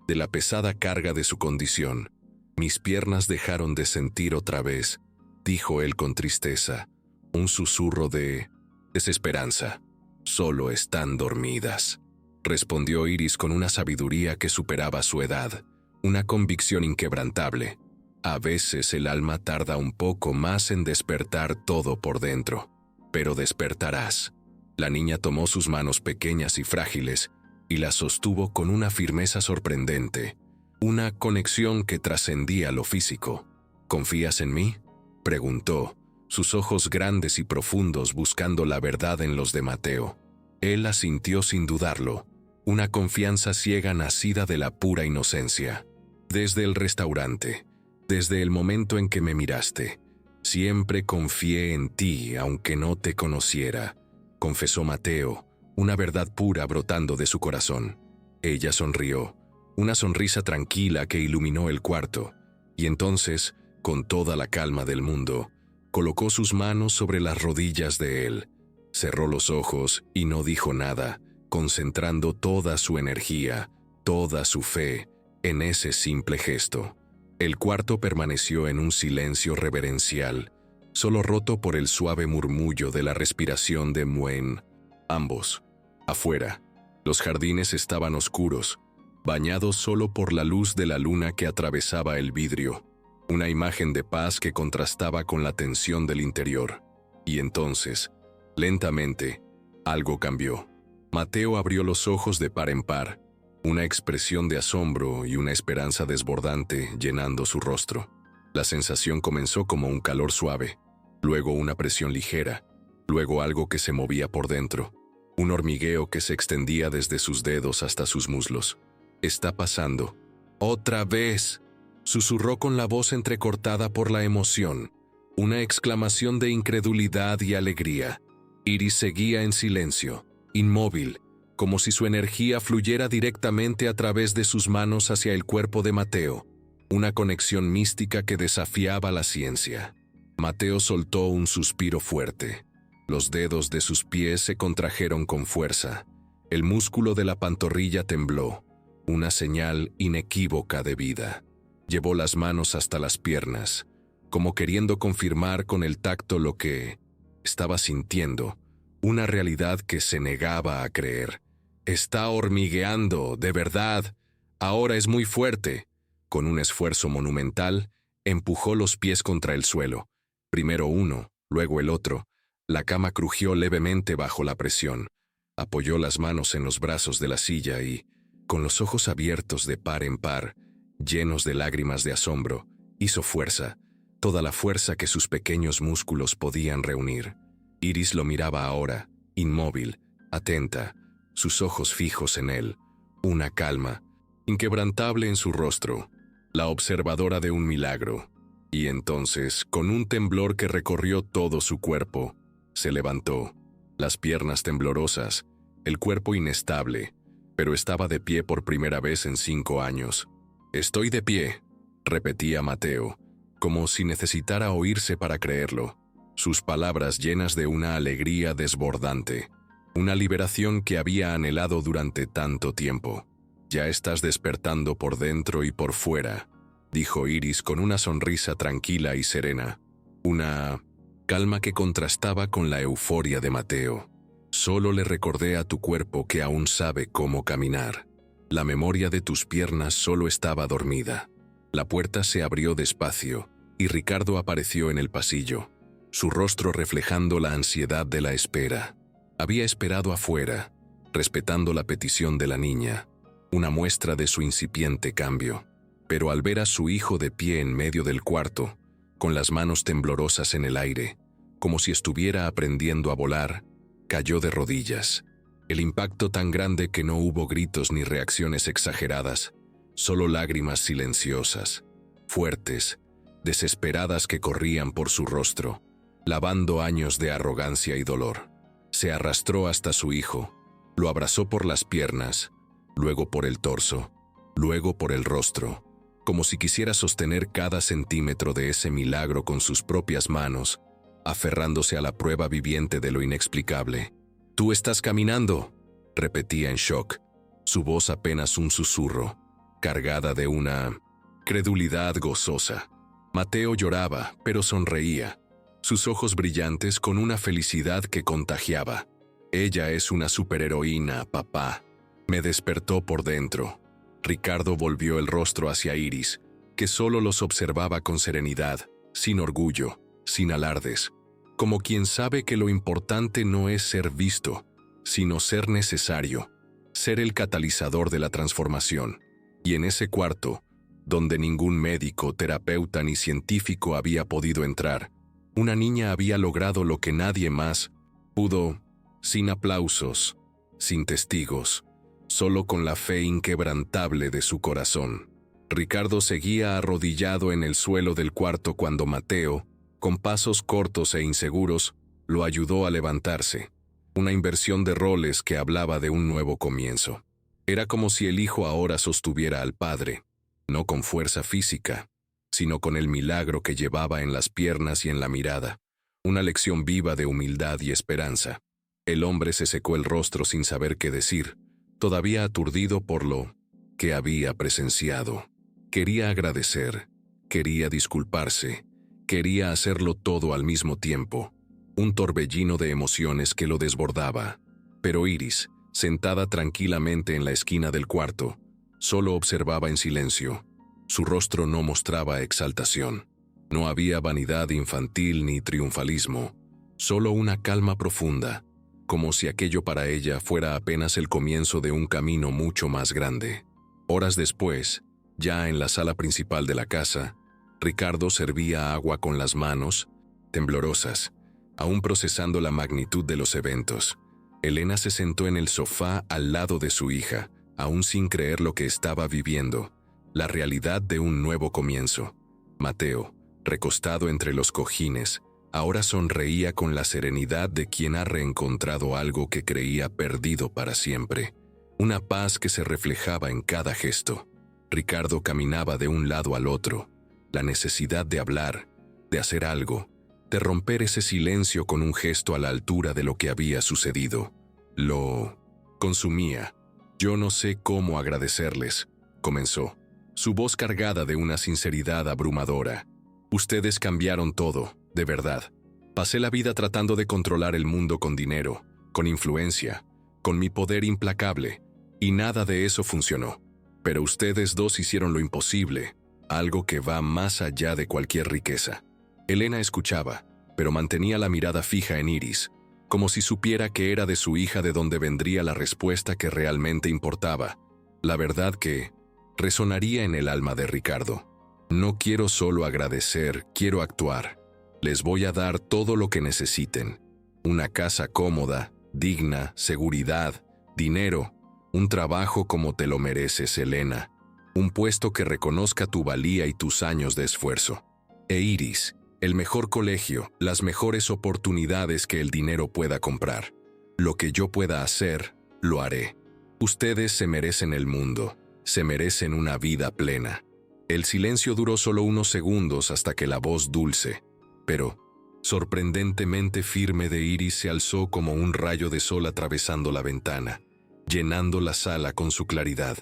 de la pesada carga de su condición. «Mis piernas dejaron de sentir otra vez», dijo él con tristeza, un susurro de desesperanza. «Solo están dormidas», respondió Iris con una sabiduría que superaba su edad, una convicción inquebrantable. «A veces el alma tarda un poco más en despertar todo por dentro, pero despertarás». La niña tomó sus manos pequeñas y frágiles y las sostuvo con una firmeza sorprendente, una conexión que trascendía lo físico. «¿Confías en mí?», preguntó, sus ojos grandes y profundos buscando la verdad en los de Mateo. Él asintió sin dudarlo, una confianza ciega nacida de la pura inocencia. «Desde el restaurante, desde el momento en que me miraste, Siempre confié en ti, aunque no te conociera, confesó Mateo, una verdad pura brotando de su corazón. Ella sonrió, una sonrisa tranquila que iluminó el cuarto, y entonces, con toda la calma del mundo, colocó sus manos sobre las rodillas de él, cerró los ojos y no dijo nada, concentrando toda su energía, toda su fe, en ese simple gesto. El cuarto permaneció en un silencio reverencial, solo roto por el suave murmullo de la respiración de Muen. Ambos. Afuera, los jardines estaban oscuros, bañados solo por la luz de la luna que atravesaba el vidrio, una imagen de paz que contrastaba con la tensión del interior. Y entonces, lentamente, algo cambió. Mateo abrió los ojos de par en par, una expresión de asombro y una esperanza desbordante llenando su rostro. La sensación comenzó como un calor suave, luego una presión ligera, luego algo que se movía por dentro, un hormigueo que se extendía desde sus dedos hasta sus muslos. «Está pasando». «¡Otra vez!», susurró con la voz entrecortada por la emoción, una exclamación de incredulidad y alegría. Iris seguía en silencio, inmóvil, como si su energía fluyera directamente a través de sus manos hacia el cuerpo de Mateo, una conexión mística que desafiaba la ciencia. Mateo soltó un suspiro fuerte. Los dedos de sus pies se contrajeron con fuerza. El músculo de la pantorrilla tembló, una señal inequívoca de vida. Llevó las manos hasta las piernas, como queriendo confirmar con el tacto lo que estaba sintiendo, una realidad que se negaba a creer. «Está hormigueando, de verdad. Ahora es muy fuerte». Con un esfuerzo monumental, empujó los pies contra el suelo. Primero uno, luego el otro. La cama crujió levemente bajo la presión. Apoyó las manos en los brazos de la silla y, con los ojos abiertos de par en par, llenos de lágrimas de asombro, hizo fuerza, toda la fuerza que sus pequeños músculos podían reunir. Iris lo miraba ahora, inmóvil, atenta, sus ojos fijos en él, una calma, inquebrantable en su rostro, la observadora de un milagro. Y entonces, con un temblor que recorrió todo su cuerpo, se levantó, las piernas temblorosas, el cuerpo inestable, pero estaba de pie por primera vez en 5 años. «Estoy de pie», repetía Mateo, como si necesitara oírse para creerlo, sus palabras llenas de una alegría desbordante, una liberación que había anhelado durante tanto tiempo. «Ya estás despertando por dentro y por fuera», dijo Iris con una sonrisa tranquila y serena, una calma que contrastaba con la euforia de Mateo. «Solo le recordé a tu cuerpo que aún sabe cómo caminar. La memoria de tus piernas solo estaba dormida». La puerta se abrió despacio y Ricardo apareció en el pasillo, su rostro reflejando la ansiedad de la espera. Había esperado afuera, respetando la petición de la niña, una muestra de su incipiente cambio. Pero al ver a su hijo de pie en medio del cuarto, con las manos temblorosas en el aire, como si estuviera aprendiendo a volar, cayó de rodillas. El impacto tan grande que no hubo gritos ni reacciones exageradas, solo lágrimas silenciosas, fuertes, desesperadas que corrían por su rostro, lavando años de arrogancia y dolor. Se arrastró hasta su hijo, lo abrazó por las piernas, luego por el torso, luego por el rostro, como si quisiera sostener cada centímetro de ese milagro con sus propias manos, aferrándose a la prueba viviente de lo inexplicable. «Tú estás caminando», repetía en shock, su voz apenas un susurro, cargada de una credulidad gozosa. Mateo lloraba, pero sonreía, sus ojos brillantes con una felicidad que contagiaba. «Ella es una superheroína, papá». Me despertó por dentro. Ricardo volvió el rostro hacia Iris, que solo los observaba con serenidad, sin orgullo, sin alardes, como quien sabe que lo importante no es ser visto, sino ser necesario, ser el catalizador de la transformación. Y en ese cuarto, donde ningún médico, terapeuta ni científico había podido entrar, una niña había logrado lo que nadie más pudo, sin aplausos, sin testigos, solo con la fe inquebrantable de su corazón. Ricardo seguía arrodillado en el suelo del cuarto cuando Mateo, Con pasos cortos e inseguros, lo ayudó a levantarse. Una inversión de roles que hablaba de un nuevo comienzo. Era como si el hijo ahora sostuviera al padre, no con fuerza física, sino con el milagro que llevaba en las piernas y en la mirada. Una lección viva de humildad y esperanza. El hombre se secó el rostro sin saber qué decir, todavía aturdido por lo que había presenciado. Quería agradecer, quería disculparse, quería hacerlo todo al mismo tiempo. Un torbellino de emociones que lo desbordaba. Pero Iris, sentada tranquilamente en la esquina del cuarto, solo observaba en silencio. Su rostro no mostraba exaltación. No había vanidad infantil ni triunfalismo, solo una calma profunda, como si aquello para ella fuera apenas el comienzo de un camino mucho más grande. Horas después, ya en la sala principal de la casa, Ricardo servía agua con las manos, temblorosas, aún procesando la magnitud de los eventos. Elena se sentó en el sofá al lado de su hija, aún sin creer lo que estaba viviendo, la realidad de un nuevo comienzo. Mateo, recostado entre los cojines, ahora sonreía con la serenidad de quien ha reencontrado algo que creía perdido para siempre, una paz que se reflejaba en cada gesto. Ricardo caminaba de un lado al otro, la necesidad de hablar, de hacer algo, de romper ese silencio con un gesto a la altura de lo que había sucedido. Lo consumía. «Yo no sé cómo agradecerles», comenzó, su voz cargada de una sinceridad abrumadora. «Ustedes cambiaron todo, de verdad. Pasé la vida tratando de controlar el mundo con dinero, con influencia, con mi poder implacable, y nada de eso funcionó. Pero ustedes dos hicieron lo imposible, algo que va más allá de cualquier riqueza». Elena escuchaba, pero mantenía la mirada fija en Iris, como si supiera que era de su hija de donde vendría la respuesta que realmente importaba, la verdad que resonaría en el alma de Ricardo. «No quiero solo agradecer, quiero actuar. Les voy a dar todo lo que necesiten. Una casa cómoda, digna, seguridad, dinero, un trabajo como te lo mereces, Elena. Un puesto que reconozca tu valía y tus años de esfuerzo. E Iris, el mejor colegio, las mejores oportunidades que el dinero pueda comprar. Lo que yo pueda hacer, lo haré. Ustedes se merecen el mundo, se merecen una vida plena». El silencio duró solo unos segundos hasta que la voz dulce, pero sorprendentemente firme de Iris se alzó como un rayo de sol atravesando la ventana, llenando la sala con su claridad.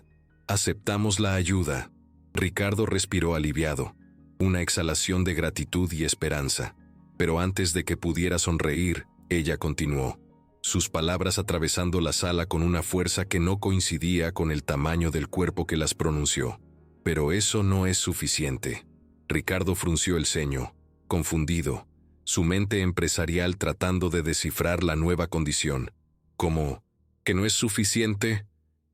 «Aceptamos la ayuda». Ricardo respiró aliviado, una exhalación de gratitud y esperanza. Pero antes de que pudiera sonreír, ella continuó, sus palabras atravesando la sala con una fuerza que no coincidía con el tamaño del cuerpo que las pronunció. «Pero eso no es suficiente». Ricardo frunció el ceño, confundido, su mente empresarial tratando de descifrar la nueva condición. «¿Cómo? ¿Que no es suficiente?»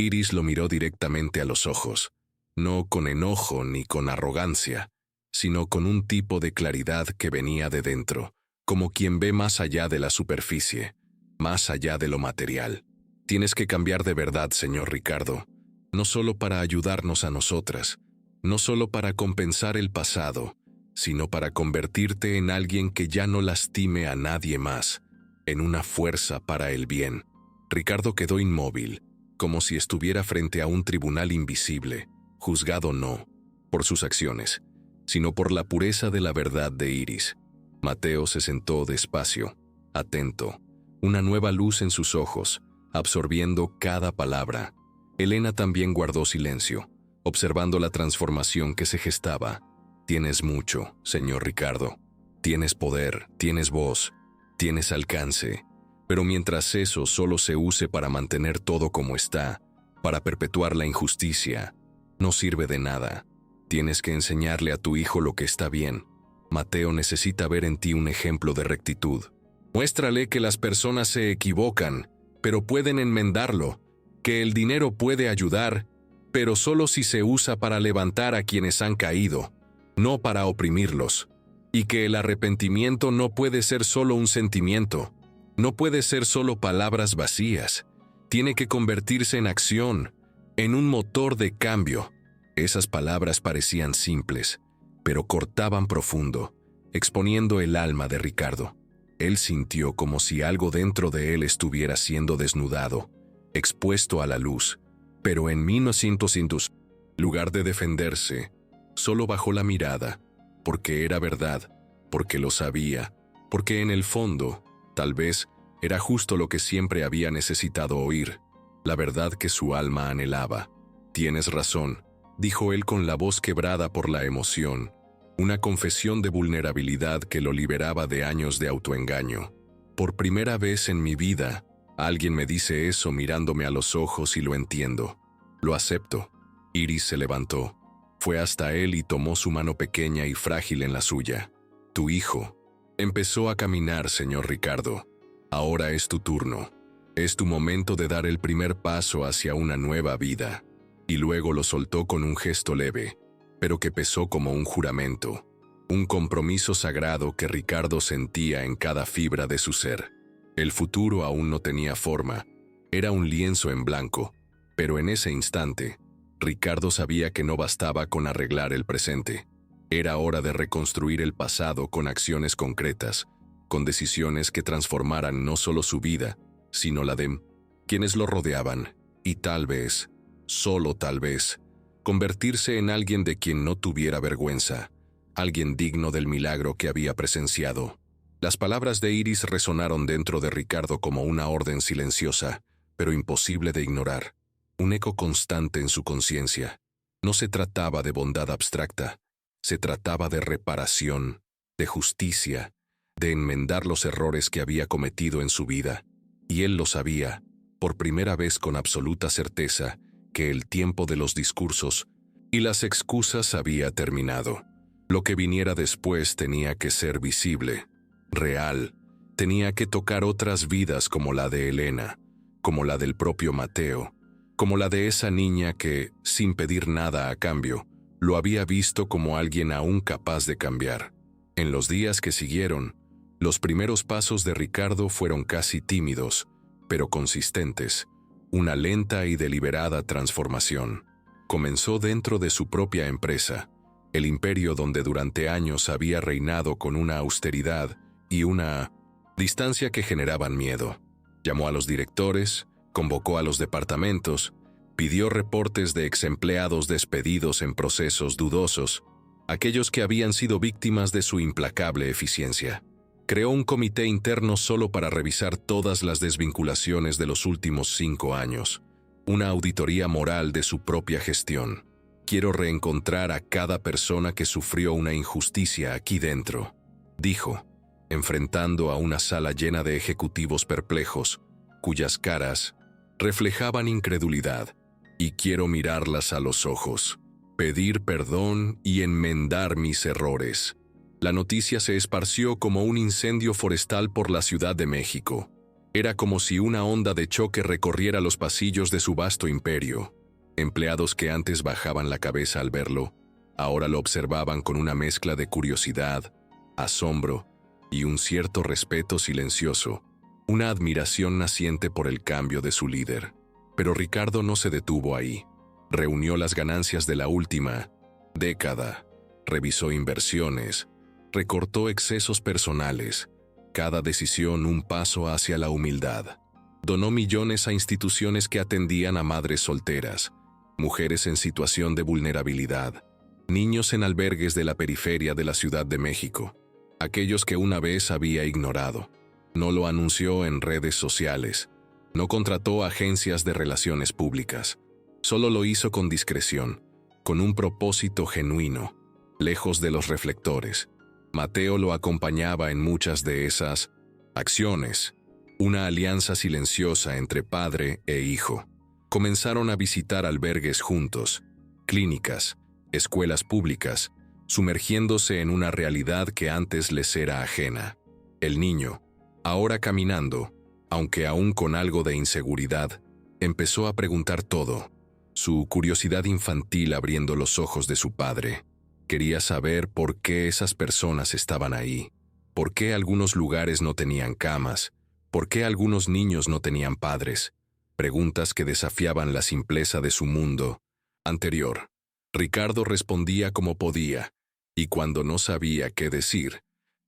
Iris lo miró directamente a los ojos, no con enojo ni con arrogancia, sino con un tipo de claridad que venía de dentro, como quien ve más allá de la superficie, más allá de lo material. «Tienes que cambiar de verdad, señor Ricardo, no solo para ayudarnos a nosotras, no solo para compensar el pasado, sino para convertirte en alguien que ya no lastime a nadie más, en una fuerza para el bien». Ricardo quedó inmóvil, como si estuviera frente a un tribunal invisible, juzgado no por sus acciones, sino por la pureza de la verdad de Iris. Mateo se sentó despacio, atento, una nueva luz en sus ojos, absorbiendo cada palabra. Elena también guardó silencio, observando la transformación que se gestaba. «Tienes mucho, señor Ricardo. Tienes poder, tienes voz, tienes alcance. Pero mientras eso solo se use para mantener todo como está, para perpetuar la injusticia, no sirve de nada. Tienes que enseñarle a tu hijo lo que está bien. Mateo necesita ver en ti un ejemplo de rectitud. Muéstrale que las personas se equivocan, pero pueden enmendarlo, que el dinero puede ayudar, pero solo si se usa para levantar a quienes han caído, no para oprimirlos, y que el arrepentimiento no puede ser solo un sentimiento, no puede ser solo palabras vacías, tiene que convertirse en acción, en un motor de cambio». Esas palabras parecían simples, pero cortaban profundo. exponiendo el alma de Ricardo. Él sintió como si algo dentro de él estuviera siendo desnudado, expuesto a la luz. Pero en 1900, en lugar de defenderse, solo bajó la mirada, porque era verdad, porque lo sabía, porque en el fondo, tal vez, era justo lo que siempre había necesitado oír, la verdad que su alma anhelaba. «Tienes razón», dijo él con la voz quebrada por la emoción, una confesión de vulnerabilidad que lo liberaba de años de autoengaño. «Por primera vez en mi vida, alguien me dice eso mirándome a los ojos y lo entiendo. Lo acepto». Iris se levantó. Fue hasta él y tomó su mano pequeña y frágil en la suya. «Tu hijo empezó a caminar, señor Ricardo. Ahora es tu turno. Es tu momento de dar el primer paso hacia una nueva vida». Y luego lo soltó con un gesto leve, pero que pesó como un juramento, un compromiso sagrado que Ricardo sentía en cada fibra de su ser. El futuro aún no tenía forma, era un lienzo en blanco, pero en ese instante, Ricardo sabía que no bastaba con arreglar el presente. Era hora de reconstruir el pasado con acciones concretas, con decisiones que transformaran no solo su vida, sino la de quienes lo rodeaban, y tal vez, solo tal vez, convertirse en alguien de quien no tuviera vergüenza, alguien digno del milagro que había presenciado. Las palabras de Iris resonaron dentro de Ricardo como una orden silenciosa, pero imposible de ignorar, un eco constante en su conciencia. No se trataba de bondad abstracta, se trataba de reparación, de justicia, de enmendar los errores que había cometido en su vida. Y él lo sabía, por primera vez con absoluta certeza, que el tiempo de los discursos y las excusas había terminado. Lo que viniera después tenía que ser visible, real, tenía que tocar otras vidas como la de Elena, como la del propio Mateo, como la de esa niña que, sin pedir nada a cambio, lo había visto como alguien aún capaz de cambiar. En los días que siguieron, los primeros pasos de Ricardo fueron casi tímidos, pero consistentes. Una lenta y deliberada transformación. Comenzó dentro de su propia empresa, el imperio donde durante años había reinado con una austeridad y una distancia que generaban miedo. Llamó a los directores, convocó a los departamentos, pidió reportes de exempleados despedidos en procesos dudosos, aquellos que habían sido víctimas de su implacable eficiencia. Creó un comité interno solo para revisar todas las desvinculaciones de los últimos 5 años, una auditoría moral de su propia gestión. «Quiero reencontrar a cada persona que sufrió una injusticia aquí dentro», dijo, enfrentando a una sala llena de ejecutivos perplejos, cuyas caras reflejaban incredulidad. «Y quiero mirarlas a los ojos, pedir perdón y enmendar mis errores». La noticia se esparció como un incendio forestal por la Ciudad de México. Era como si una onda de choque recorriera los pasillos de su vasto imperio. Empleados que antes bajaban la cabeza al verlo, ahora lo observaban con una mezcla de curiosidad, asombro y un cierto respeto silencioso, una admiración naciente por el cambio de su líder. Pero Ricardo no se detuvo ahí. Reunió las ganancias de la última década, revisó inversiones, recortó excesos personales, cada decisión un paso hacia la humildad. Donó millones a instituciones que atendían a madres solteras, mujeres en situación de vulnerabilidad, niños en albergues de la periferia de la Ciudad de México, aquellos que una vez había ignorado. No lo anunció en redes sociales, no contrató agencias de relaciones públicas, solo lo hizo con discreción, con un propósito genuino, lejos de los reflectores. Mateo lo acompañaba en muchas de esas acciones, una alianza silenciosa entre padre e hijo. Comenzaron a visitar albergues juntos, clínicas, escuelas públicas, sumergiéndose en una realidad que antes les era ajena. El niño, ahora caminando, aunque aún con algo de inseguridad, empezó a preguntar todo, su curiosidad infantil abriendo los ojos de su padre. Quería saber por qué esas personas estaban ahí, por qué algunos lugares no tenían camas, por qué algunos niños no tenían padres, preguntas que desafiaban la simpleza de su mundo anterior. Ricardo respondía como podía, y cuando no sabía qué decir,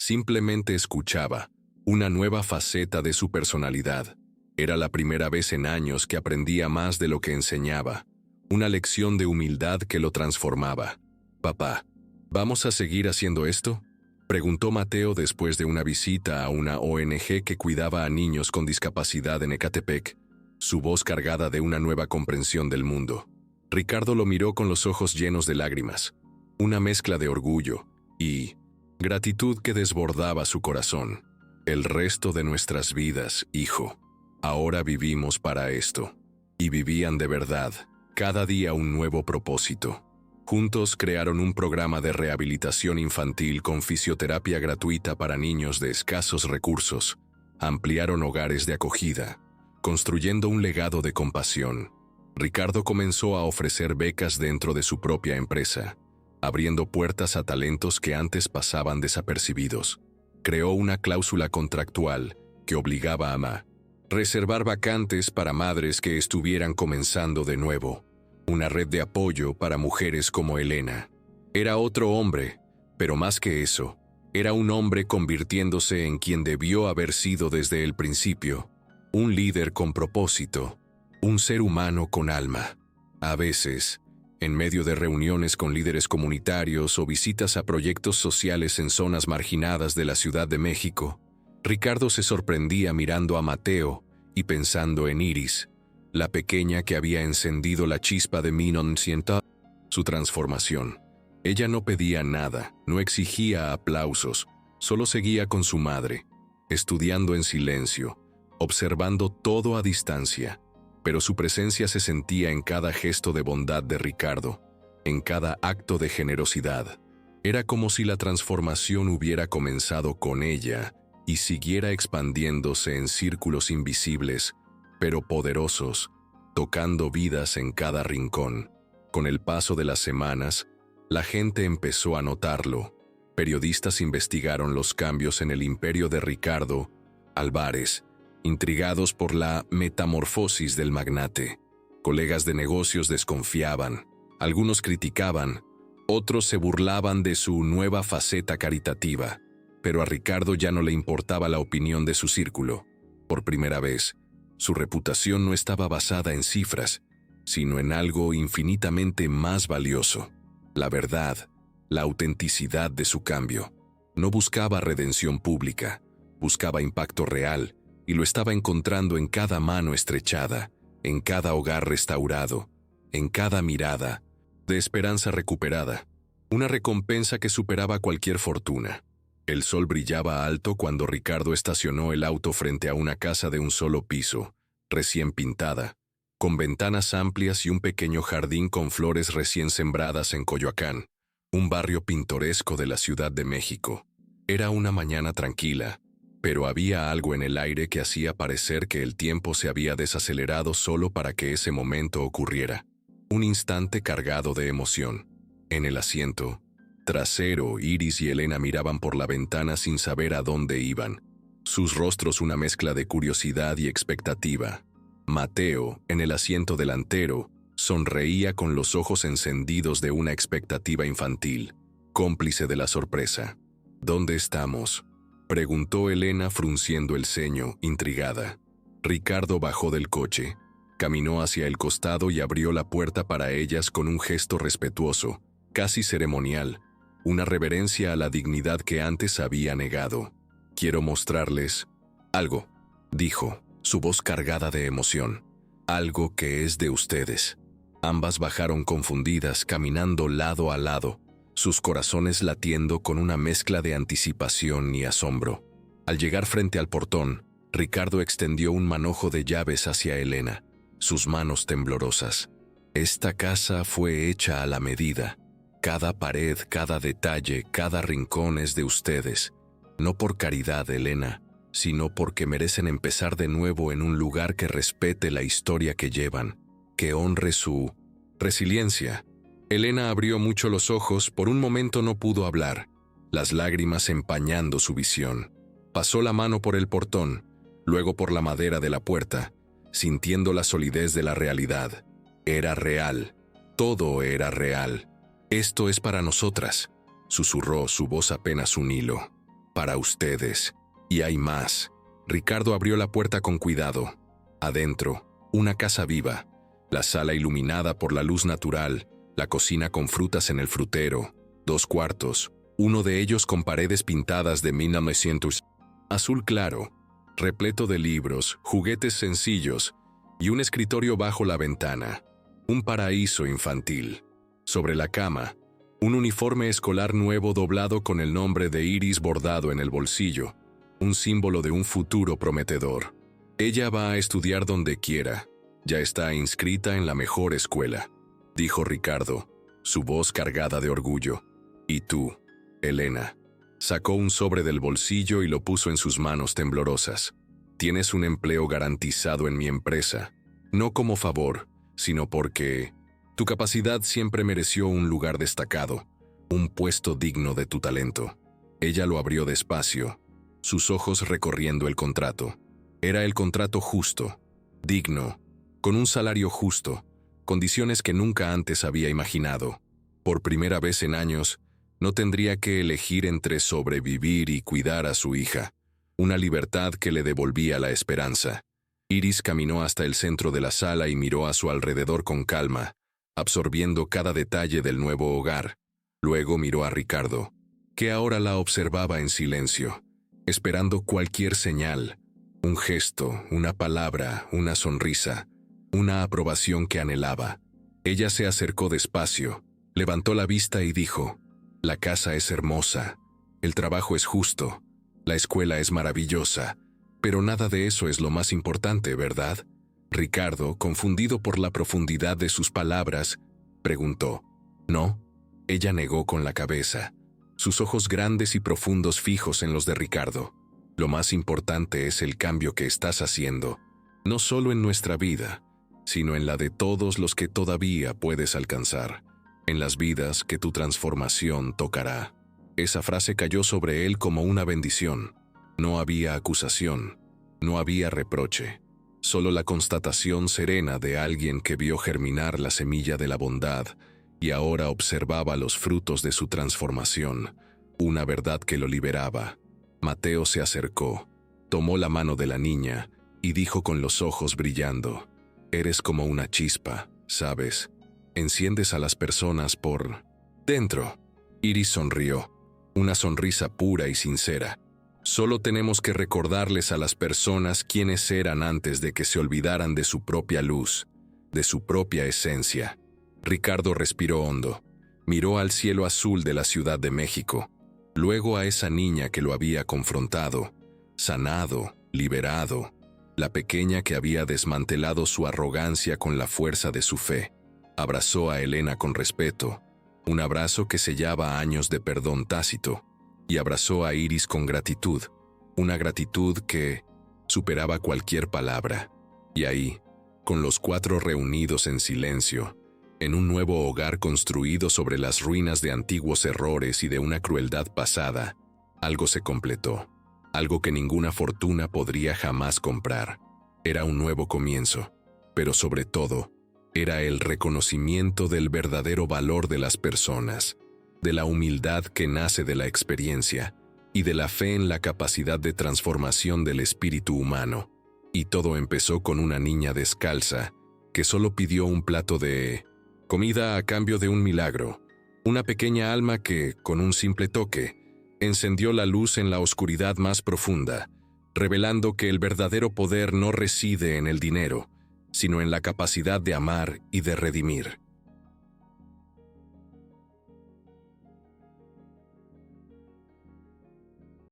Simplemente escuchaba, una nueva faceta de su personalidad. Era la primera vez en años que aprendía más de lo que enseñaba. Una lección de humildad que lo transformaba. «Papá, ¿vamos a seguir haciendo esto?», preguntó Mateo después de una visita a una ONG que cuidaba a niños con discapacidad en Ecatepec, su voz cargada de una nueva comprensión del mundo. Ricardo lo miró con los ojos llenos de lágrimas, una mezcla de orgullo y gratitud que desbordaba su corazón. «El resto de nuestras vidas, hijo. Ahora vivimos para esto». Y vivían de verdad, cada día un nuevo propósito. Juntos crearon un programa de rehabilitación infantil con fisioterapia gratuita para niños de escasos recursos. Ampliaron hogares de acogida, construyendo un legado de compasión. Ricardo comenzó a ofrecer becas dentro de su propia empresa, abriendo puertas a talentos que antes pasaban desapercibidos. Creó una cláusula contractual que obligaba a reservar vacantes para madres que estuvieran comenzando de nuevo. Una red de apoyo para mujeres como Elena. Era otro hombre, pero más que eso, era un hombre convirtiéndose en quien debió haber sido desde el principio. Un líder con propósito, un ser humano con alma. A veces, en medio de reuniones con líderes comunitarios o visitas a proyectos sociales en zonas marginadas de la Ciudad de México, Ricardo se sorprendía mirando a Mateo y pensando en Iris, la pequeña que había encendido la chispa de 1900, su transformación. Ella no pedía nada, no exigía aplausos, solo seguía con su madre, estudiando en silencio, observando todo a distancia, pero su presencia se sentía en cada gesto de bondad de Ricardo, en cada acto de generosidad. Era como si la transformación hubiera comenzado con ella y siguiera expandiéndose en círculos invisibles, pero poderosos, tocando vidas en cada rincón. Con el paso de las semanas, la gente empezó a notarlo. Periodistas investigaron los cambios en el imperio de Ricardo Álvarez, intrigados por la metamorfosis del magnate. Colegas de negocios desconfiaban, algunos criticaban, otros se burlaban de su nueva faceta caritativa, pero a Ricardo ya no le importaba la opinión de su círculo. Por primera vez, su reputación no estaba basada en cifras, sino en algo infinitamente más valioso: la verdad, la autenticidad de su cambio. No buscaba redención pública, buscaba impacto real, y lo estaba encontrando en cada mano estrechada, en cada hogar restaurado, en cada mirada de esperanza recuperada, una recompensa que superaba cualquier fortuna. El sol brillaba alto cuando Ricardo estacionó el auto frente a una casa de un solo piso, recién pintada, con ventanas amplias y un pequeño jardín con flores recién sembradas en Coyoacán, un barrio pintoresco de la Ciudad de México. Era una mañana tranquila, pero había algo en el aire que hacía parecer que el tiempo se había desacelerado solo para que ese momento ocurriera. Un instante cargado de emoción. En el asiento trasero, Iris y Elena miraban por la ventana sin saber a dónde iban. Sus rostros una mezcla de curiosidad y expectativa. Mateo, en el asiento delantero, sonreía con los ojos encendidos de una expectativa infantil, cómplice de la sorpresa. «¿Dónde estamos?», preguntó Elena frunciendo el ceño, intrigada. Ricardo bajó del coche, caminó hacia el costado y abrió la puerta para ellas con un gesto respetuoso, casi ceremonial, una reverencia a la dignidad que antes había negado. «Quiero mostrarles algo», dijo, su voz cargada de emoción. «Algo que es de ustedes». Ambas bajaron confundidas, caminando lado a lado, sus corazones latiendo con una mezcla de anticipación y asombro. Al llegar frente al portón, Ricardo extendió un manojo de llaves hacia Elena, sus manos temblorosas. «Esta casa fue hecha a la medida. Cada pared, cada detalle, cada rincón es de ustedes. No por caridad, Elena, sino porque merecen empezar de nuevo en un lugar que respete la historia que llevan, que honre su resiliencia». Elena abrió mucho los ojos, por un momento no pudo hablar, las lágrimas empañando su visión. Pasó la mano por el portón, luego por la madera de la puerta, sintiendo la solidez de la realidad. Era real, todo era real. «Esto es para nosotras», susurró, su voz apenas un hilo. Para ustedes. Y hay más. Ricardo abrió la puerta con cuidado. Adentro, una casa viva. La sala iluminada por la luz natural, la cocina con frutas en el frutero, 2 cuartos, uno de ellos con paredes pintadas de 1900, azul claro, repleto de libros, juguetes sencillos y un escritorio bajo la ventana. Un paraíso infantil. Sobre la cama, un uniforme escolar nuevo doblado con el nombre de Iris bordado en el bolsillo, un símbolo de un futuro prometedor. Ella va a estudiar donde quiera. Ya está inscrita en la mejor escuela, dijo Ricardo, su voz cargada de orgullo. Y tú, Elena. Sacó un sobre del bolsillo y lo puso en sus manos temblorosas. Tienes un empleo garantizado en mi empresa, no como favor, sino porque tu capacidad siempre mereció un lugar destacado, un puesto digno de tu talento. Ella lo abrió despacio, sus ojos recorriendo el contrato. Era el contrato justo, digno, con un salario justo, condiciones que nunca antes había imaginado. Por primera vez en años, no tendría que elegir entre sobrevivir y cuidar a su hija, una libertad que le devolvía la esperanza. Iris caminó hasta el centro de la sala y miró a su alrededor con calma, absorbiendo cada detalle del nuevo hogar. Luego miró a Ricardo, que ahora la observaba en silencio, esperando cualquier señal, un gesto, una palabra, una sonrisa, una aprobación que anhelaba. Ella se acercó despacio, levantó la vista y dijo: «La casa es hermosa, el trabajo es justo, la escuela es maravillosa, pero nada de eso es lo más importante, ¿verdad?». Ricardo, confundido por la profundidad de sus palabras, preguntó: «¿No?». Ella negó con la cabeza, sus ojos grandes y profundos fijos en los de Ricardo. «Lo más importante es el cambio que estás haciendo, no solo en nuestra vida, sino en la de todos los que todavía puedes alcanzar, en las vidas que tu transformación tocará». Esa frase cayó sobre él como una bendición. No había acusación, no había reproche, solo la constatación serena de alguien que vio germinar la semilla de la bondad y ahora observaba los frutos de su transformación, una verdad que lo liberaba. Mateo se acercó, tomó la mano de la niña y dijo con los ojos brillando: «Eres como una chispa, ¿sabes? Enciendes a las personas por dentro». Iris sonrió, una sonrisa pura y sincera. «Solo tenemos que recordarles a las personas quiénes eran antes de que se olvidaran de su propia luz, de su propia esencia». Ricardo respiró hondo, miró al cielo azul de la Ciudad de México, luego a esa niña que lo había confrontado, sanado, liberado, la pequeña que había desmantelado su arrogancia con la fuerza de su fe. Abrazó a Elena con respeto, un abrazo que sellaba años de perdón tácito, y abrazó a Iris con gratitud, una gratitud que superaba cualquier palabra. Y ahí, con los 4 reunidos en silencio, en un nuevo hogar construido sobre las ruinas de antiguos errores y de una crueldad pasada, algo se completó, algo que ninguna fortuna podría jamás comprar. Era un nuevo comienzo, pero sobre todo, era el reconocimiento del verdadero valor de las personas, de la humildad que nace de la experiencia y de la fe en la capacidad de transformación del espíritu humano. Y todo empezó con una niña descalza que solo pidió un plato de comida a cambio de un milagro, una pequeña alma que, con un simple toque, encendió la luz en la oscuridad más profunda, revelando que el verdadero poder no reside en el dinero, sino en la capacidad de amar y de redimir.